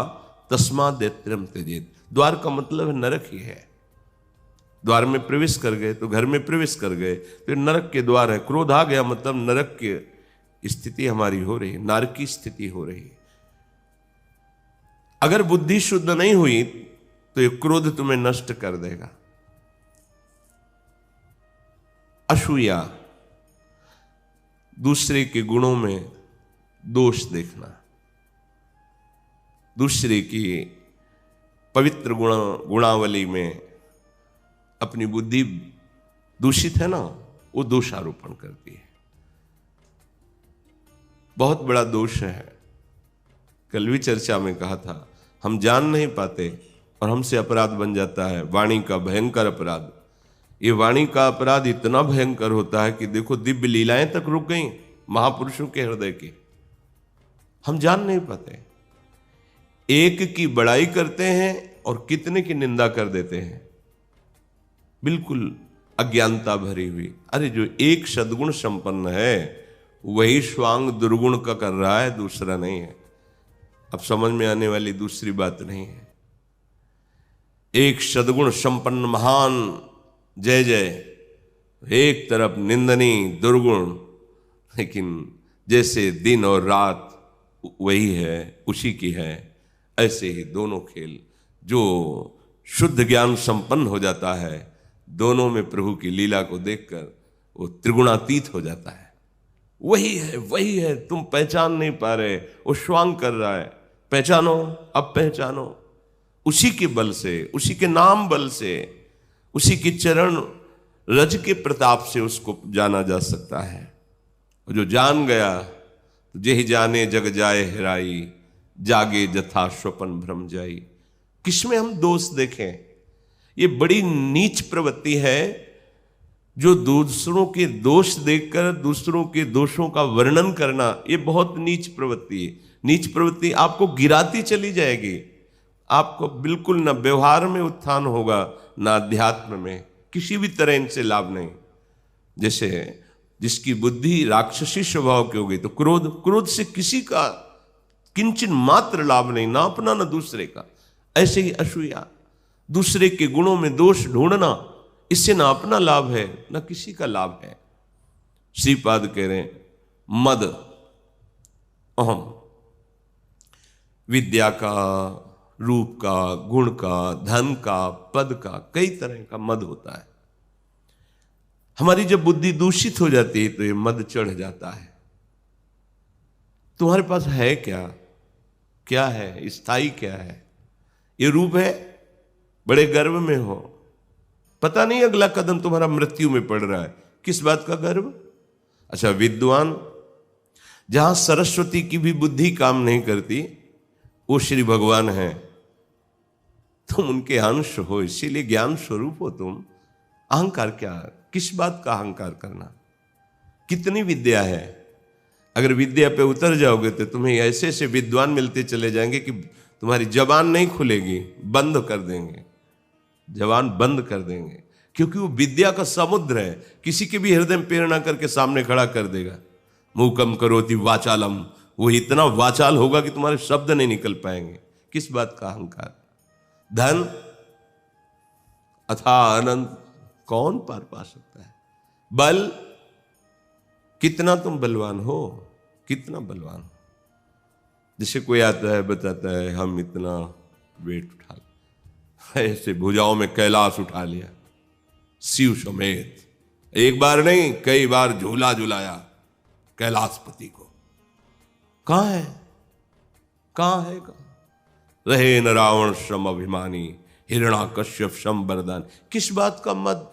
तस्माद् दैत्यम त्यजेत्। द्वार का मतलब है नरक ही है। द्वार में प्रवेश कर गए तो घर में प्रवेश कर गए तो नरक के द्वार है। क्रोध आ गया मतलब नरक की स्थिति हमारी हो रही, नरक की स्थिति हो रही। अगर बुद्धि शुद्ध नहीं हुई तो ये क्रोध तुम्हें नष्ट कर देगा। असूया, दूसरे के गुणों में दोष देखना, दूसरे की पवित्र गुणावली में अपनी बुद्धि दूषित है ना, वो दोषारोपण करती है। बहुत बड़ा दोष है। कल भी चर्चा में कहा था, हम जान नहीं पाते और हमसे अपराध बन जाता है। वाणी का भयंकर अपराध। ये वाणी का अपराध इतना भयंकर होता है कि देखो, दिव्य लीलाएं तक रुक गई महापुरुषों के हृदय की। हम जान नहीं पाते। एक की बड़ाई करते हैं, और कितने की निंदा कर देते हैं, बिल्कुल अज्ञानता भरी हुई। अरे जो एक सद्गुण संपन्न है वही स्वांग दुर्गुण का कर रहा है, दूसरा नहीं है। अब समझ में आने वाली दूसरी बात नहीं है। एक सद्गुण संपन्न महान जय जय, एक तरफ निंदनीय दुर्गुण, लेकिन जैसे दिन और रात वही है, उसी की है, ऐसे ही दोनों खेल। जो शुद्ध ज्ञान संपन्न हो जाता है, दोनों में प्रभु की लीला को देखकर वो त्रिगुणातीत हो जाता है। वही है, वही है, तुम पहचान नहीं पा रहे, वो स्वांग कर रहा है। पहचानो, अब पहचानो। उसी के बल से, उसी के नाम बल से, उसी के चरण रज के प्रताप से उसको जाना जा सकता है। और जो जान गया तो जे ही जाने जग जाए हेराई, जागे जथा स्वपन भ्रम जाई। किसमें हम दोष देखें? ये बड़ी नीच प्रवृत्ति है, जो दूसरों के दोष देखकर दूसरों के दोषों का वर्णन करना, ये बहुत नीच प्रवृत्ति है। नीच प्रवृत्ति आपको गिराती चली जाएगी। आपको बिल्कुल न व्यवहार में उत्थान होगा, न अध्यात्म में, किसी भी तरह इनसे लाभ नहीं। जैसे जिसकी बुद्धि राक्षसी स्वभाव की हो गई तो क्रोध से किसी का किंचन मात्र लाभ नहीं, ना अपना न दूसरे का। ऐसे ही असूया, दूसरे के गुणों में दोष ढूंढना, इससे ना अपना लाभ है ना किसी का लाभ है। श्रीपाद कह रहे हैं मद अहम, विद्या का, रूप का, गुण का, धन का, पद का, कई तरह का मद होता है। हमारी जब बुद्धि दूषित हो जाती है तो ये मद चढ़ जाता है। तुम्हारे पास है क्या? क्या है? स्थायी क्या है? ये रूप है, बड़े गर्व में हो, पता नहीं अगला कदम तुम्हारा मृत्यु में पड़ रहा है, किस बात का गर्व? अच्छा, विद्वान, जहां सरस्वती की भी बुद्धि काम नहीं करती, वो श्री भगवान हैं। तुम उनके अंश हो, इसीलिए ज्ञान स्वरूप हो तुम। अहंकार क्या? किस बात का अहंकार करना? कितनी विद्या है, अगर विद्या पे उतर जाओगे तो तुम्हें ऐसे ऐसे विद्वान मिलते चले जाएंगे कि तुम्हारी जबान नहीं खुलेगी, बंद कर देंगे, जबान बंद कर देंगे, क्योंकि वो विद्या का समुद्र है। किसी के भी हृदय में प्रेरणा करके सामने खड़ा कर देगा। मूकम करोति वाचालम, वो इतना वाचाल होगा कि तुम्हारे शब्द नहीं निकल पाएंगे। किस बात का अहंकार? धन अथा अनंत, कौन पार पा सकता है? बल, कितना तुम बलवान हो, कितना बलवान हो। जैसे कोई आता है बताता है हम इतना वेट उठा, ऐसे भुजाओं में कैलाश उठा लिया शिव समेत, एक बार नहीं कई बार झूला झुलाया कैलाशपति को। कहां है? कहां है? रहे न रावण श्रम अभिमानी, हिरणाकश्यप श्रम वरदान। किस बात का मद?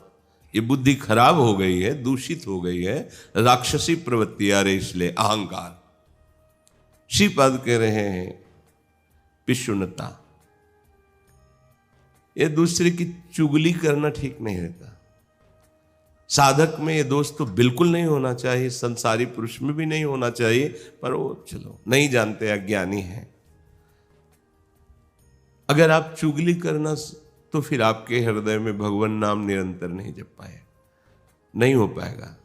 ये बुद्धि खराब हो गई है, दूषित हो गई है, राक्षसी प्रवृत्ति आ रही, इसलिए अहंकार। श्रीपाद कह रहे हैं पिशुनता, ये दूसरे की चुगली करना ठीक नहीं रहता। साधक में ये दोष तो बिल्कुल नहीं होना चाहिए, संसारी पुरुष में भी नहीं होना चाहिए, पर वो चलो नहीं जानते, अज्ञानी है। अगर आप चुगली करना तो फिर आपके हृदय में भगवान नाम निरंतर नहीं जप पाए, नहीं हो पाएगा।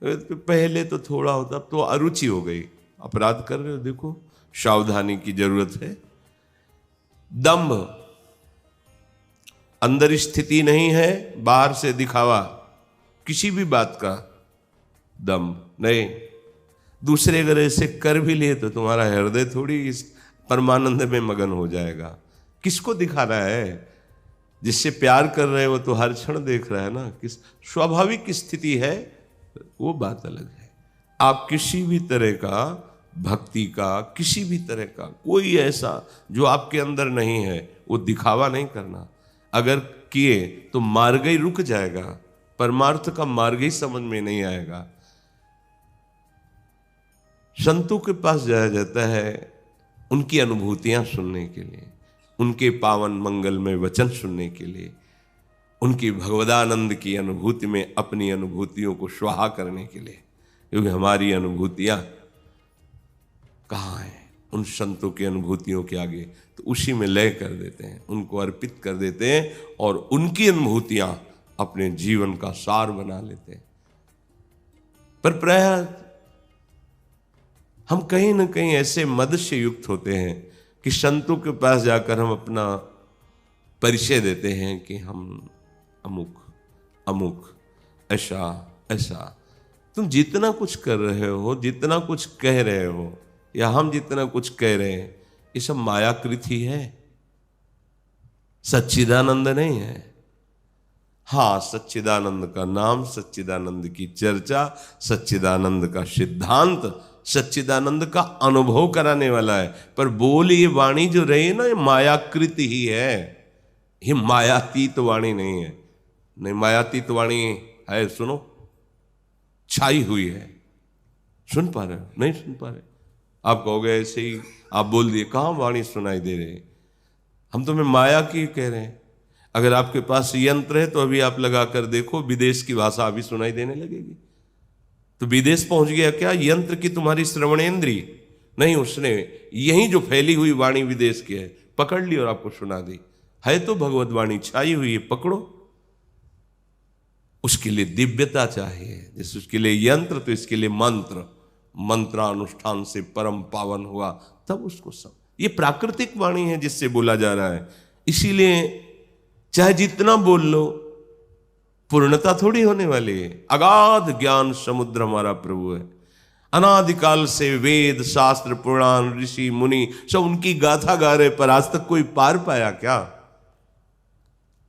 पहले तो थोड़ा होता, अब तो अरुचि हो गई, अपराध कर रहे हो, देखो सावधानी की जरूरत है। दंभ, अंदर स्थिति नहीं है, बाहर से दिखावा, किसी भी बात का दंभ नहीं। दूसरे अगर ऐसे कर भी लिए तो तुम्हारा हृदय थोड़ी इस परमानंद में मगन हो जाएगा। किसको दिखाना है? जिससे प्यार कर रहे हो तो हर क्षण देख रहा है ना, किस स्वाभाविक स्थिति है, वो बात अलग है। आप किसी भी तरह का भक्ति का, किसी भी तरह का कोई ऐसा जो आपके अंदर नहीं है, वो दिखावा नहीं करना। अगर किए तो मार्ग ही रुक जाएगा, परमार्थ का मार्ग ही समझ में नहीं आएगा। संतों के पास जाया जाता है उनकी अनुभूतियां सुनने के लिए, उनके पावन मंगलमय वचन सुनने के लिए, उनकी भगवदानंद की अनुभूति में अपनी अनुभूतियों को स्वाहा करने के लिए। क्योंकि हमारी अनुभूतियां कहाँ हैं? उन संतों की अनुभूतियों के आगे, तो उसी में लय कर देते हैं, उनको अर्पित कर देते हैं और उनकी अनुभूतियां अपने जीवन का सार बना लेते हैं। पर प्रायः हम कहीं ना कहीं ऐसे मद से युक्त होते हैं कि संतों के पास जाकर हम अपना परिचय देते हैं कि हम अमुक अमुक, ऐसा ऐसा। तुम जितना कुछ कर रहे हो, जितना कुछ कह रहे हो, या हम जितना कुछ कह रहे हैं, ये सब मायाकृत ही है, सच्चिदानंद नहीं है। हाँ, सच्चिदानंद का नाम, सच्चिदानंद की चर्चा, सच्चिदानंद का सिद्धांत, सच्चिदानंद का अनुभव कराने वाला है। पर बोल ये वाणी जो रही ना, ये मायाकृत ही है, ये मायातीत वाणी नहीं है। नहीं, मायातीत वाणी है, सुनो, छाई हुई है। सुन पा रहे हो? नहीं सुन पा रहे? आप कहोगे ऐसे ही आप बोल दिए, कहाँ वाणी सुनाई दे रही? हम तुम्हें माया की कह रहे हैं। अगर आपके पास यंत्र है तो अभी आप लगा कर देखो, विदेश की भाषा अभी सुनाई देने लगेगी। तो विदेश पहुंच गया क्या यंत्र की तुम्हारी श्रवणेंद्रिय? नहीं, उसने यही जो फैली हुई वाणी विदेश की है पकड़ ली और आपको सुना दी। है तो भगवत वाणी छाई हुई है, पकड़ो। उसके लिए दिव्यता चाहिए। जैसे उसके लिए यंत्र, तो इसके लिए मंत्र, मंत्रानुष्ठान से परम पावन हुआ, तब उसको सब। ये प्राकृतिक वाणी है जिससे बोला जा रहा है। इसीलिए चाहे जितना बोल लो, पूर्णता थोड़ी होने वाली है। अगाध ज्ञान समुद्र हमारा प्रभु है। अनादिकाल से वेद शास्त्र पुराण ऋषि मुनि सब उनकी गाथा गा रहे, पर आज तक कोई पार पाया क्या?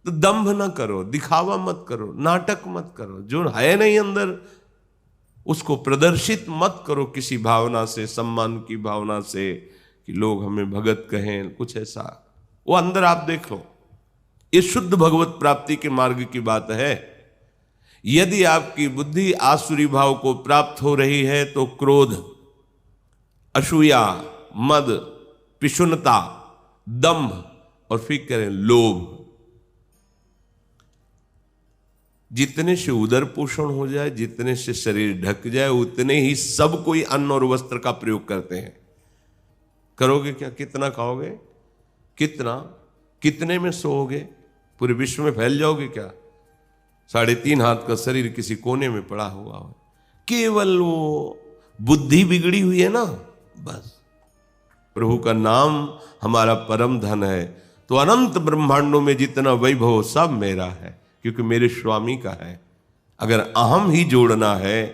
तो दंभ ना करो, दिखावा मत करो, नाटक मत करो। जो है नहीं अंदर उसको प्रदर्शित मत करो किसी भावना से, सम्मान की भावना से, कि लोग हमें भगत कहें, कुछ ऐसा। वो अंदर आप देख लो। ये शुद्ध भगवत प्राप्ति के मार्ग की बात है। यदि आपकी बुद्धि आसुरी भाव को प्राप्त हो रही है तो क्रोध, असूया, मद, पिशुनता, दंभ और फिर करें लोभ, जितने से उदर पोषण हो जाए, जितने से शरीर ढक जाए, उतने ही सब कोई अन्न और वस्त्र का प्रयोग करते हैं। करोगे क्या? कितना खाओगे? कितना? कितने में सोओगे? पूरे विश्व में फैल जाओगे क्या? 3.5 हाथ का शरीर किसी कोने में पड़ा हुआ हो, केवल वो बुद्धि बिगड़ी हुई है ना, बस। प्रभु का नाम हमारा परम धन है। तो अनंत ब्रह्मांडों में जितना वैभव सब मेरा है, क्योंकि मेरे स्वामी का है। अगर अहम ही जोड़ना है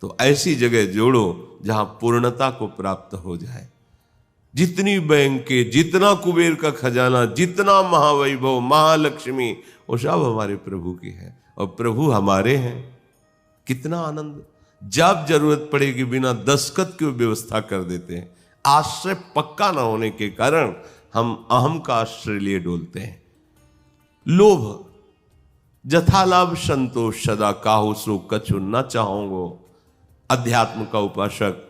तो ऐसी जगह जोड़ो जहां पूर्णता को प्राप्त हो जाए। जितनी बैंक, जितना कुबेर का खजाना, जितना महावैभव, महालक्ष्मी, वो सब हमारे प्रभु की है और प्रभु हमारे हैं। कितना आनंद! जब जरूरत पड़ेगी बिना दस्तखत की व्यवस्था कर देते हैं। आश्रय पक्का ना होने के कारण हम अहम का आश्रय लिए डोलते हैं। लोभ, जथालाभ संतोष सदा काहू सो कछु न चाहोगो। अध्यात्म का उपासक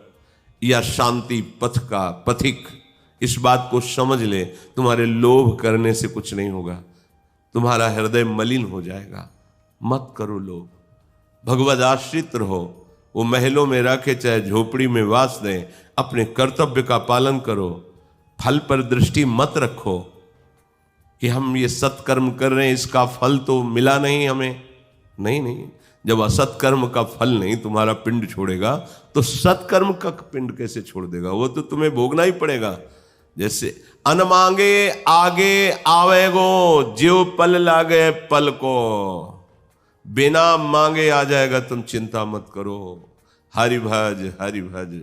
या शांति पथ का पथिक इस बात को समझ ले, तुम्हारे लोभ करने से कुछ नहीं होगा, तुम्हारा हृदय मलिन हो जाएगा। मत करो लोभ, भगवद आश्रित रहो। वो महलों में रखे चाहे झोपड़ी में वास दें, अपने कर्तव्य का पालन करो। फल पर दृष्टि मत रखो कि हम ये सत्कर्म कर रहे हैं, इसका फल तो मिला नहीं हमें। नहीं, जब असत्कर्म का फल नहीं तुम्हारा पिंड छोड़ेगा तो सत्कर्म का पिंड कैसे छोड़ देगा? वो तो तुम्हें भोगना ही पड़ेगा। जैसे अन मांगे आगे आवेगो, ज्यो पल लागे पल को। बिना मांगे आ जाएगा, तुम चिंता मत करो। हरि भज हरि भज,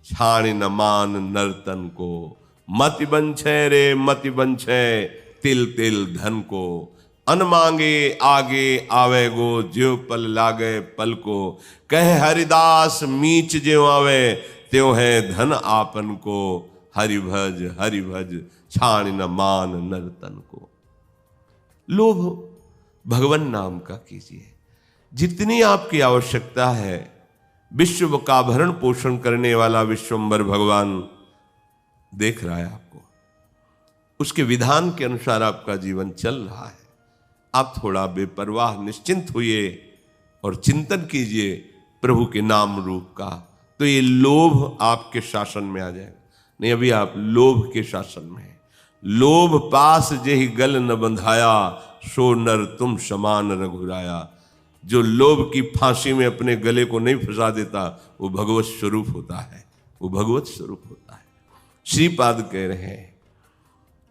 छाण न मान नर्तन को। मति बंछे रे मति बंछे, तिल तिल धन को। अन मांगे आगे आवेगो, ज्यो पल लागे पल को। कहे हरिदास मीच ज्यो आवे, त्यों है धन आपन को। हरि भज छाण न मान नर्तन को। लोभ भगवान नाम का कीजिए। जितनी आपकी आवश्यकता है, विश्व का भरण पोषण करने वाला विश्वंभर भगवान देख रहा है आपको। उसके विधान के अनुसार आपका जीवन चल रहा है। आप थोड़ा बेपरवाह निश्चिंत होइए और चिंतन कीजिए प्रभु के नाम रूप का, तो ये लोभ आपके शासन में आ जाएगा। नहीं, अभी आप लोभ के शासन में हैं। लोभ पास जेहि गल न बंधाया, सो नर तुम समान रघुराया। जो लोभ की फांसी में अपने गले को नहीं फंसा देता वो भगवत स्वरूप होता है, वो भगवत स्वरूप होता है। श्रीपाद कह रहे हैं,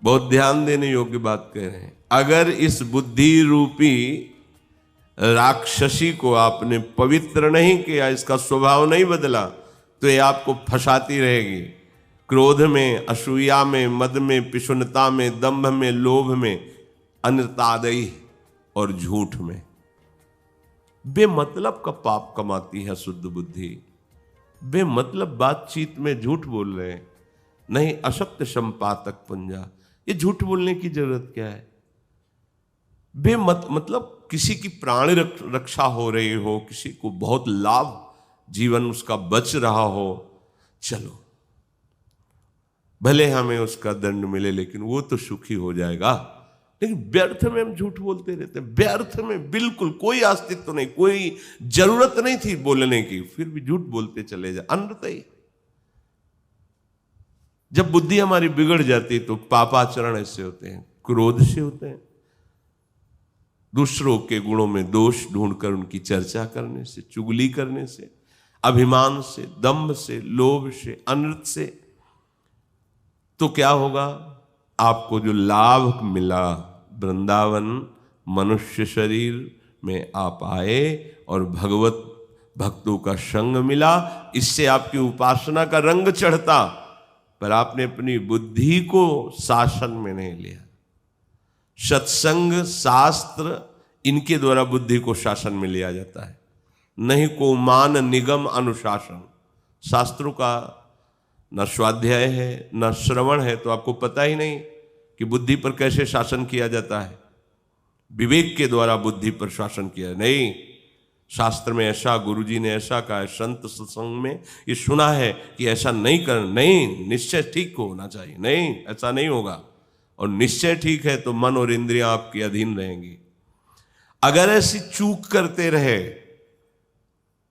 बहुत ध्यान देने योग्य बात कह रहे हैं, अगर इस बुद्धि रूपी राक्षसी को आपने पवित्र नहीं किया, इसका स्वभाव नहीं बदला, तो ये आपको फंसाती रहेगी। क्रोध में, असूया में, मद में, पिशुनता में, दंभ में, लोभ में, अनृतादयी और झूठ में। बेमतलब का पाप कमाती है शुद्ध बुद्धि। बेमतलब बातचीत में झूठ बोल रहे हैं, नहीं असत्य संपातक पुंजा। ये झूठ बोलने की जरूरत क्या है? मतलब किसी की प्राण रक्षा हो रही हो, किसी को बहुत लाभ, जीवन उसका बच रहा हो, चलो भले हमें उसका दंड मिले लेकिन वो तो सुखी हो जाएगा। लेकिन व्यर्थ में हम झूठ बोलते रहते हैं, व्यर्थ में, बिल्कुल कोई अस्तित्व नहीं, कोई जरूरत नहीं थी बोलने की, फिर भी झूठ बोलते चले जाए। अनृतई। जब बुद्धि हमारी बिगड़ जाती तो पापाचरण ऐसे होते हैं, क्रोध से होते हैं, दूसरों के गुणों में दोष ढूंढकर उनकी चर्चा करने से, चुगली करने से, अभिमान से, दंभ से, लोभ से, अनृत से। तो क्या होगा? आपको जो लाभ मिला, वृंदावन मनुष्य शरीर में आप आए और भगवत भक्तों का संग मिला, इससे आपकी उपासना का रंग चढ़ता, पर आपने अपनी बुद्धि को शासन में नहीं लिया। सत्संग, शास्त्र, इनके द्वारा बुद्धि को शासन में लिया जाता है, नहीं को मान निगम अनुशासन। शास्त्रों का न स्वाध्याय है न श्रवण है, तो आपको पता ही नहीं कि बुद्धि पर कैसे शासन किया जाता है। विवेक के द्वारा बुद्धि पर शासन किया नहीं। शास्त्र में ऐसा, गुरुजी ने ऐसा कहा है, संत सत्संग में ये सुना है कि ऐसा नहीं कर, नहीं, निश्चय ठीक होना चाहिए, नहीं ऐसा नहीं होगा। और निश्चय ठीक है तो मन और इंद्रियां आपके अधीन रहेंगी। अगर ऐसी चूक करते रहे,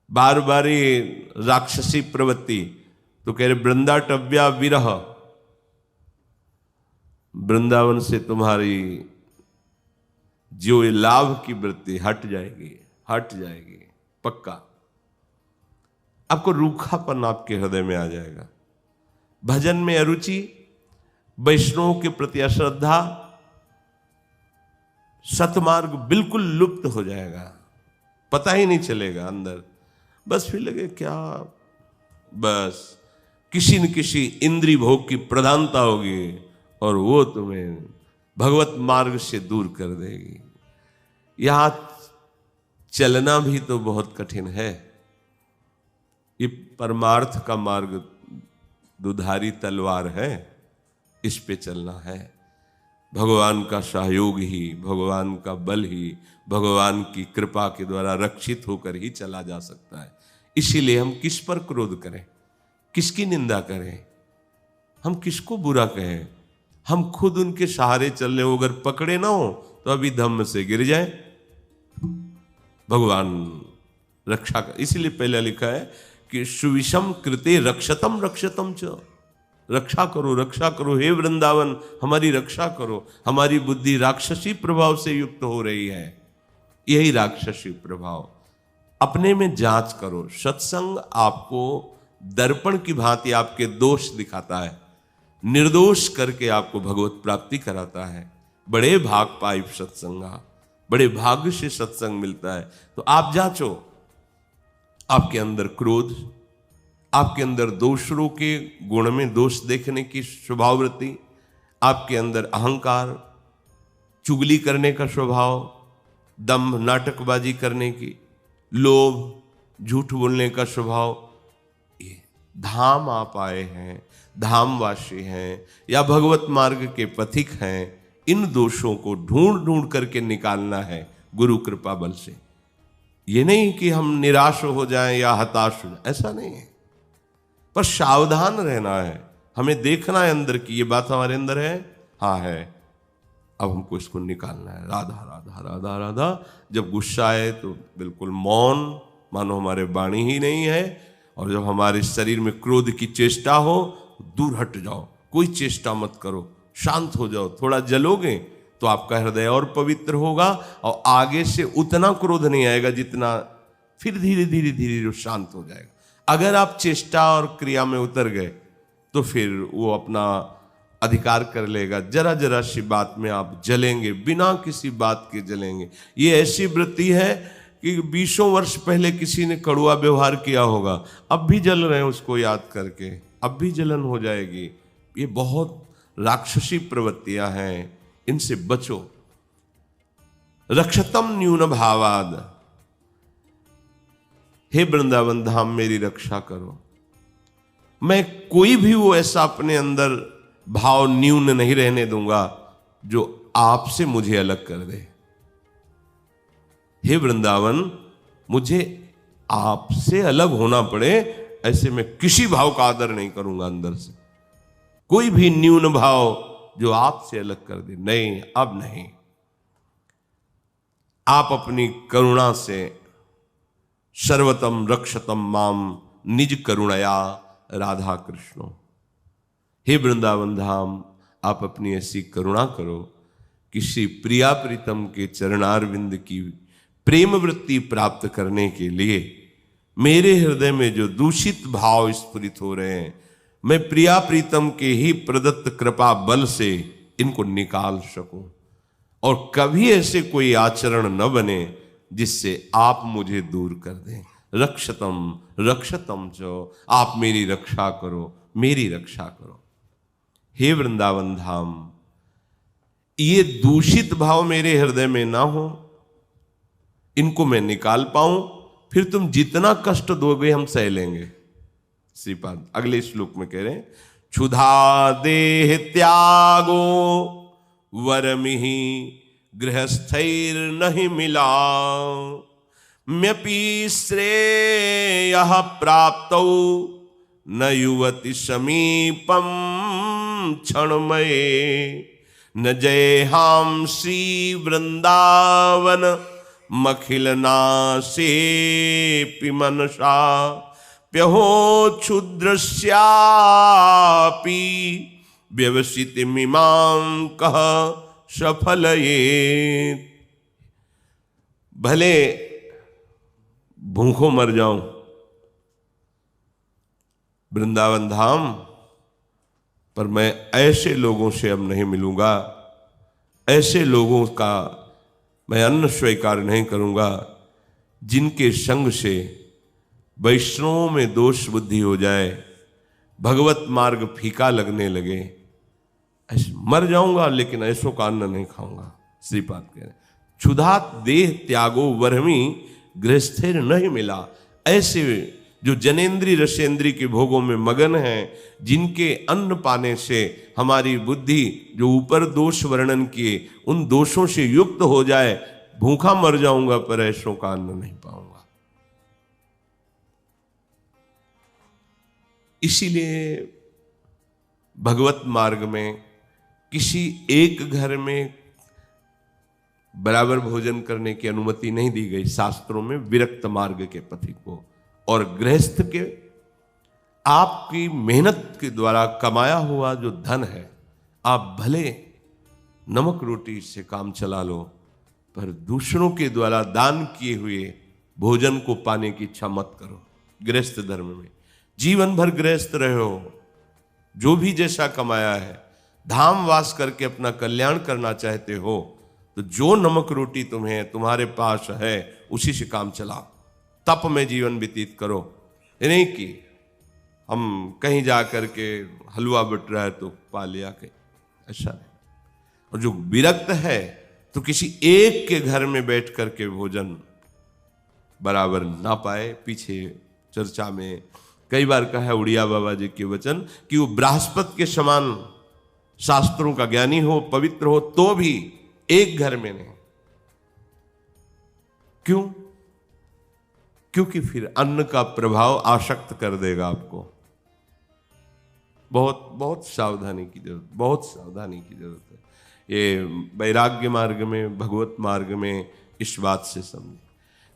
बार बार ये राक्षसी प्रवृत्ति, तो कह रहे वृंदाटव्या विरह, वृंदावन से तुम्हारी जो ये लाभ की वृत्ति हट जाएगी, हट जाएगी पक्का। आपको रूखापन आपके हृदय में आ जाएगा, भजन में अरुचि, वैष्णव के प्रति अश्रद्धा, सतमार्ग बिल्कुल लुप्त हो जाएगा, पता ही नहीं चलेगा अंदर। बस फिर लगे क्या, बस किसी न किसी इंद्रिय भोग की प्रधानता होगी और वो तुम्हें भगवत मार्ग से दूर कर देगी। यहां चलना भी तो बहुत कठिन है। ये परमार्थ का मार्ग दुधारी तलवार है, इस पे चलना है। भगवान का सहयोग ही, भगवान का बल ही, भगवान की कृपा के द्वारा रक्षित होकर ही चला जा सकता है। इसीलिए हम किस पर क्रोध करें, किसकी निंदा करें, हम किसको बुरा कहें? हम खुद उनके सहारे चल रहे हो, अगर पकड़े ना हो तो अभी धम्म से गिर जाए। भगवान रक्षा कर, इसीलिए पहले लिखा है कि सुविषम कृते रक्षतम रक्षतम च, रक्षा करो, रक्षा करो, हे वृंदावन हमारी रक्षा करो। हमारी बुद्धि राक्षसी प्रभाव से युक्त हो रही है, यही राक्षसी प्रभाव। अपने में जांच करो। सत्संग आपको दर्पण की भांति आपके दोष दिखाता है, निर्दोष करके आपको भगवत प्राप्ति कराता है। बड़े भाग पाई सत्संगा, बड़े भाग्य से सत्संग मिलता है। तो आप जांचो, आपके अंदर क्रोध, आपके अंदर दूसरों के गुण में दोष देखने की स्वभाववृत्ति, आपके अंदर अहंकार, चुगली करने का स्वभाव, दंभ, नाटकबाजी करने की, लोभ, झूठ बोलने का स्वभाव, ये धाम आप आए हैं, धामवासी हैं या भगवत मार्ग के पथिक हैं, इन दोषों को ढूंढ ढूंढ करके निकालना है गुरु कृपा बल से। ये नहीं कि हम निराश हो जाएं या हताश हो जाएं, ऐसा नहीं है, पर सावधान रहना है। हमें देखना है अंदर की ये बात हमारे अंदर है, हाँ है, अब हमको इसको निकालना है। राधा राधा राधा राधा। जब गुस्सा आए तो बिल्कुल मौन, मानो हमारे वाणी ही नहीं है। और जब हमारे शरीर में क्रोध की चेष्टा हो दूर हट जाओ, कोई चेष्टा मत करो, शांत हो जाओ। थोड़ा जलोगे तो आपका हृदय और पवित्र होगा और आगे से उतना क्रोध नहीं आएगा जितना, फिर धीरे धीरे धीरे वो शांत हो जाएगा। अगर आप चेष्टा और क्रिया में उतर गए तो फिर वो अपना अधिकार कर लेगा। जरा जरा सी बात में आप जलेंगे, बिना किसी बात के जलेंगे। ये ऐसी वृत्ति है कि 20 वर्ष पहले किसी ने कड़ुआ व्यवहार किया होगा, अब भी जल रहे हैं उसको याद करके, अब भी जलन हो जाएगी। ये बहुत राक्षसी प्रवृत्तियां हैं, इनसे बचो। रक्षतम न्यून भावाद, हे वृंदावन धाम मेरी रक्षा करो। मैं कोई भी वो ऐसा अपने अंदर भाव न्यून नहीं रहने दूंगा जो आपसे मुझे अलग कर दे। हे वृंदावन, मुझे आपसे अलग होना पड़े ऐसे मैं किसी भाव का आदर नहीं करूंगा अंदर से। कोई भी न्यून भाव जो आपसे अलग कर दे, नहीं, अब नहीं। आप अपनी करुणा से सर्वतम रक्षतम माम निज करुणया राधा कृष्णो। हे वृंदावन धाम, आप अपनी ऐसी करुणा करो कि श्री प्रिया प्रीतम के चरणारविंद की प्रेम वृत्ति प्राप्त करने के लिए मेरे हृदय में जो दूषित भाव स्फुरित हो रहे हैं, मैं प्रिया प्रीतम के ही प्रदत्त कृपा बल से इनको निकाल सकूं और कभी ऐसे कोई आचरण न बने जिससे आप मुझे दूर कर दें। रक्षतम रक्षतम जो, आप मेरी रक्षा करो, मेरी रक्षा करो। हे वृंदावन धाम, ये दूषित भाव मेरे हृदय में ना हो, इनको मैं निकाल पाऊं, फिर तुम जितना कष्ट दोगे हम सह लेंगे। श्रीपाद अगले श्लोक में कह रहे हैं, क्षुधा देह त्यागो वरमिहि गृहस्थैर नहीं मिला, म्यपि श्रेयः प्राप्तौ न युवति समीपम क्षणमये, न जयहाम श्री वृंदावन मखिलनाशे पिमनसा, प्यहो क्षुद्रस्यापि व्यवसितमिमां कह सफलयेत्। भले भूखों मर जाऊं वृंदावन धाम, पर मैं ऐसे लोगों से अब नहीं मिलूंगा, ऐसे लोगों का मैं अन्न स्वीकार नहीं करूंगा जिनके संग से वैष्णवों में दोष बुद्धि हो जाए, भगवत मार्ग फीका लगने लगे। ऐसे मर जाऊंगा लेकिन ऐसों का अन्न नहीं खाऊंगा। श्रीपाद कह रहे, क्षुधा देह त्यागो वरमी गृहस्थेर नहीं मिला। ऐसे जो जनेन्द्रीय रसेंद्रीय के भोगों में मगन हैं, जिनके अन्न पाने से हमारी बुद्धि जो ऊपर दोष वर्णन किए उन दोषों से युक्त हो जाए, भूखा मर जाऊंगा पर ऐसों का अन्न नहीं पाऊंगा। इसीलिए भगवत मार्ग में किसी एक घर में बराबर भोजन करने की अनुमति नहीं दी गई शास्त्रों में, विरक्त मार्ग के पथिक को। और गृहस्थ के आपकी मेहनत के द्वारा कमाया हुआ जो धन है, आप भले नमक रोटी से काम चला लो, पर दूसरों के द्वारा दान किए हुए भोजन को पाने की इच्छा मत करो। गृहस्थ धर्म में जीवन भर गृहस्थ रहे हो, जो भी जैसा कमाया है, धाम वास करके अपना कल्याण करना चाहते हो, तो जो नमक रोटी तुम्हें तुम्हारे पास है उसी से काम चलाओ, तप में जीवन व्यतीत करो। ये नहीं कि हम कहीं जा करके हलवा बट रहा है तो पा लिया के, ऐसा नहीं। और जो विरक्त है तो किसी एक के घर में बैठ करके भोजन बराबर ना पाए। पीछे चर्चा में कई बार कहा है उड़िया बाबा जी के वचन कि वो बृहस्पति के समान शास्त्रों का ज्ञानी हो, पवित्र हो, तो भी एक घर में नहीं। क्यों? क्योंकि फिर अन्न का प्रभाव आसक्त कर देगा आपको। बहुत बहुत सावधानी की जरूरत, बहुत सावधानी की जरूरत है। ये वैराग्य मार्ग में, भगवत मार्ग में इस बात से समझे।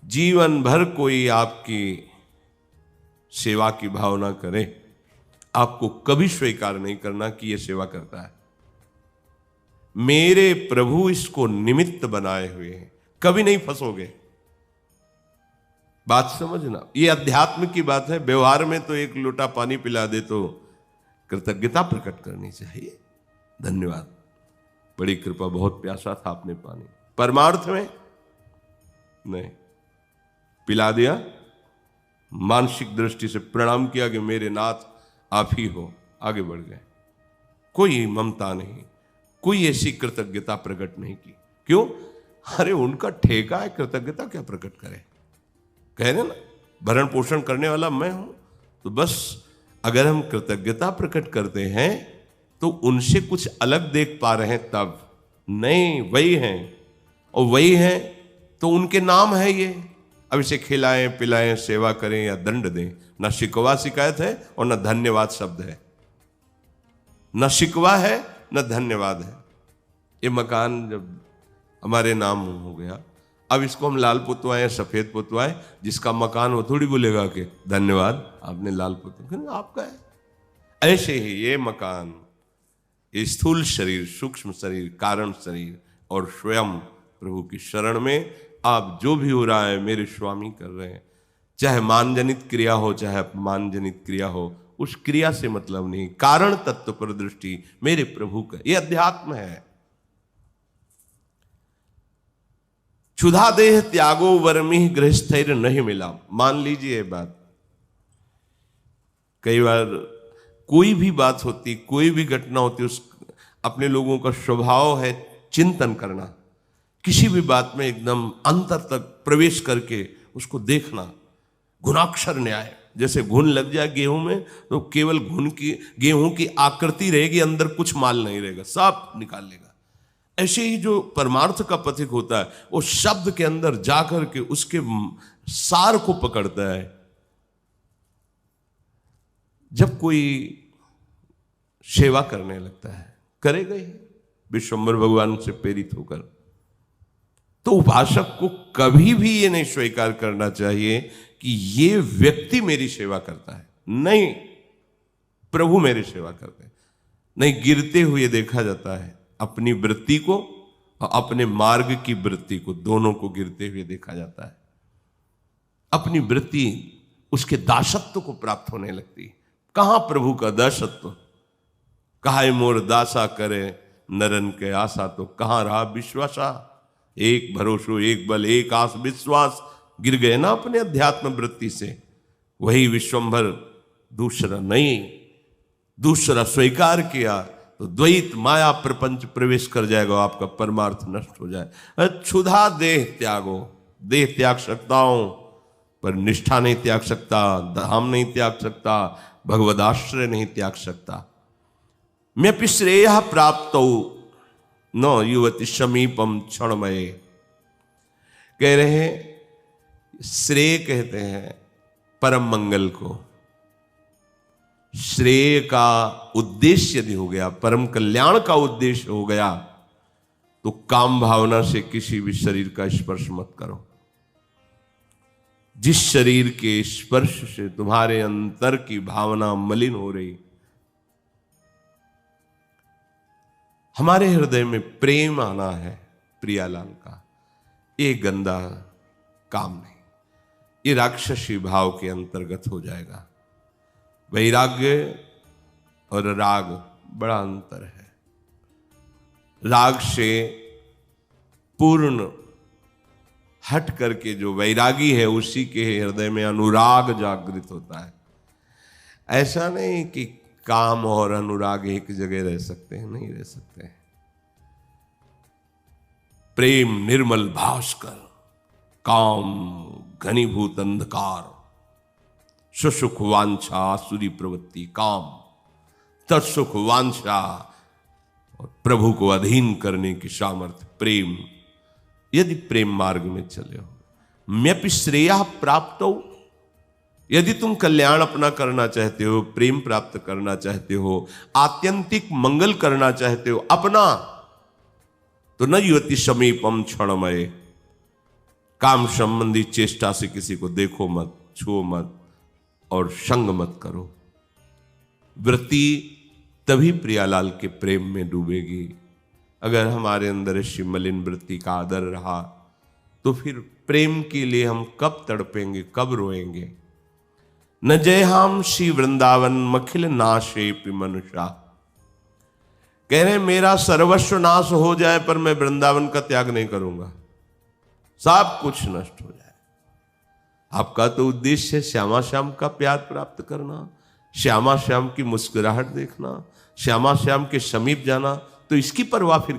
जीवन भर कोई आपकी सेवा की भावना करे, आपको कभी स्वीकार नहीं करना कि यह सेवा करता है। मेरे प्रभु इसको निमित्त बनाए हुए हैं, कभी नहीं फंसोगे। बात समझना, ये अध्यात्म की बात है। व्यवहार में तो एक लोटा पानी पिला दे तो कृतज्ञता प्रकट करनी चाहिए, धन्यवाद, बड़ी कृपा, बहुत प्यासा था आपने पानी। परमार्थ में नहीं, पिला दिया, मानसिक दृष्टि से प्रणाम किया कि मेरे नाथ आप ही हो, आगे बढ़ गए। कोई ममता नहीं, कोई ऐसी कृतज्ञता प्रकट नहीं की। क्यों? अरे उनका ठेका है, कृतज्ञता क्या प्रकट करे? कह रहे ना, भरण पोषण करने वाला मैं हूं। तो बस अगर हम कृतज्ञता प्रकट करते हैं तो उनसे कुछ अलग देख पा रहे हैं, तब नहीं, वही हैं, और वही हैं तो उनके नाम है ये। अब इसे खिलाएं पिलाएं, सेवा करें या दंड दें, ना शिकवा शिकायत है और ना धन्यवाद शब्द है, ना शिकवा है ना धन्यवाद है। ये मकान जब हमारे नाम हो गया, अब इसको हम लाल पुतवाएं, सफेद पुतवाएं, जिसका मकान वो थोड़ी बोलेगा कि धन्यवाद आपने लाल पुतवा, आपका है। ऐसे ही ये मकान, ये स्थूल शरीर, सूक्ष्म शरीर, कारण शरीर और स्वयं प्रभु की शरण में आप जो भी हो रहा है मेरे स्वामी कर रहे हैं। चाहे मान जनित क्रिया हो चाहे अपमान जनित क्रिया हो, उस क्रिया से मतलब नहीं, कारण तत्व पर दृष्टि मेरे प्रभु का, यह अध्यात्म है। क्षुधा देह त्यागो वर्मी गृहस्थैर्य नहीं मिला। मान लीजिए बात, कई बार कोई भी बात होती, कोई भी घटना होती, उस अपने लोगों का स्वभाव है चिंतन करना, किसी भी बात में एकदम अंतर तक प्रवेश करके उसको देखना। घुनाक्षर न्याय, जैसे घुन लग जाए गेहूं में तो केवल घुन की, गेहूं की आकृति रहेगी, अंदर कुछ माल नहीं रहेगा, सब निकाल लेगा। ऐसे ही जो परमार्थ का पथिक होता है वो शब्द के अंदर जाकर के उसके सार को पकड़ता है। जब कोई सेवा करने लगता है, करेगा ही विश्वम्भर भगवान से प्रेरित होकर, तो उपासक को कभी भी ये नहीं स्वीकार करना चाहिए कि ये व्यक्ति मेरी सेवा करता है। नहीं, प्रभु मेरी सेवा करते हैं। नहीं, गिरते हुए देखा जाता है, अपनी वृत्ति को और अपने मार्ग की वृत्ति को, दोनों को गिरते हुए देखा जाता है। अपनी वृत्ति उसके दासत्व को प्राप्त होने लगती। कहां प्रभु का दासत्व? कहा मोर दासा करे नरन के आशा, तो कहां रहा विश्वासा? एक भरोसो एक बल एक आस विश्वास, गिर गए ना अपने अध्यात्म वृत्ति से। वही विश्वम्भर दूसरा नहीं, दूसरा स्वीकार किया तो द्वैत माया प्रपंच प्रवेश कर जाएगा, आपका परमार्थ नष्ट हो जाए। क्षुधा देह त्यागो, देह त्याग सकता हूं पर निष्ठा नहीं त्याग सकता, धाम नहीं त्याग सकता, भगवदाश्रय नहीं त्याग सकता। मैं श्रेय प्राप्त न युवती समीपम क्षणमय। कह रहे हैं श्रेय कहते हैं परम मंगल को। श्रेय का उद्देश्य यदि हो गया, परम कल्याण का उद्देश्य हो गया, तो काम भावना से किसी भी शरीर का स्पर्श मत करो। जिस शरीर के स्पर्श से तुम्हारे अंतर की भावना मलिन हो रही, हमारे हृदय में प्रेम आना है प्रियालाल का, ये गंदा काम नहीं, ये राक्षसी भाव के अंतर्गत हो जाएगा। वैराग्य और राग बड़ा अंतर है। राग से पूर्ण हट करके जो वैरागी है उसी के हृदय में अनुराग जागृत होता है। ऐसा नहीं कि काम और अनुराग एक जगह रह सकते हैं, नहीं रह सकते हैं। प्रेम निर्मल भास्कर, काम घनीभूत अंधकार, सुसुख वांछा आसुरी प्रवृत्ति, काम तत्सुख वांछा और प्रभु को अधीन करने की सामर्थ्य प्रेम। यदि प्रेम मार्ग में चले हो, म्यपि श्रेय प्राप्त हो, यदि तुम कल्याण अपना करना चाहते हो, प्रेम प्राप्त करना चाहते हो, आत्यंतिक मंगल करना चाहते हो अपना, तो न युवती समीपम क्षणमय। काम संबंधी चेष्टा से किसी को देखो मत, छुओ मत और संग मत करो। वृत्ति तभी प्रियालाल के प्रेम में डूबेगी। अगर हमारे अंदर इस मलिन वृत्ति का आदर रहा तो फिर प्रेम के लिए हम कब तड़पेंगे, कब रोएंगे। न जय हम श्री वृंदावन मखिल नाशे मनुषा, कह रहे मेरा सर्वस्व नाश हो जाए पर मैं वृंदावन का त्याग नहीं करूंगा, सब कुछ नष्ट हो जाए। आपका तो उद्देश्य है श्यामा श्याम का प्यार प्राप्त करना, श्यामा श्याम की मुस्कुराहट देखना, श्यामा श्याम के समीप जाना, तो इसकी परवाह फिर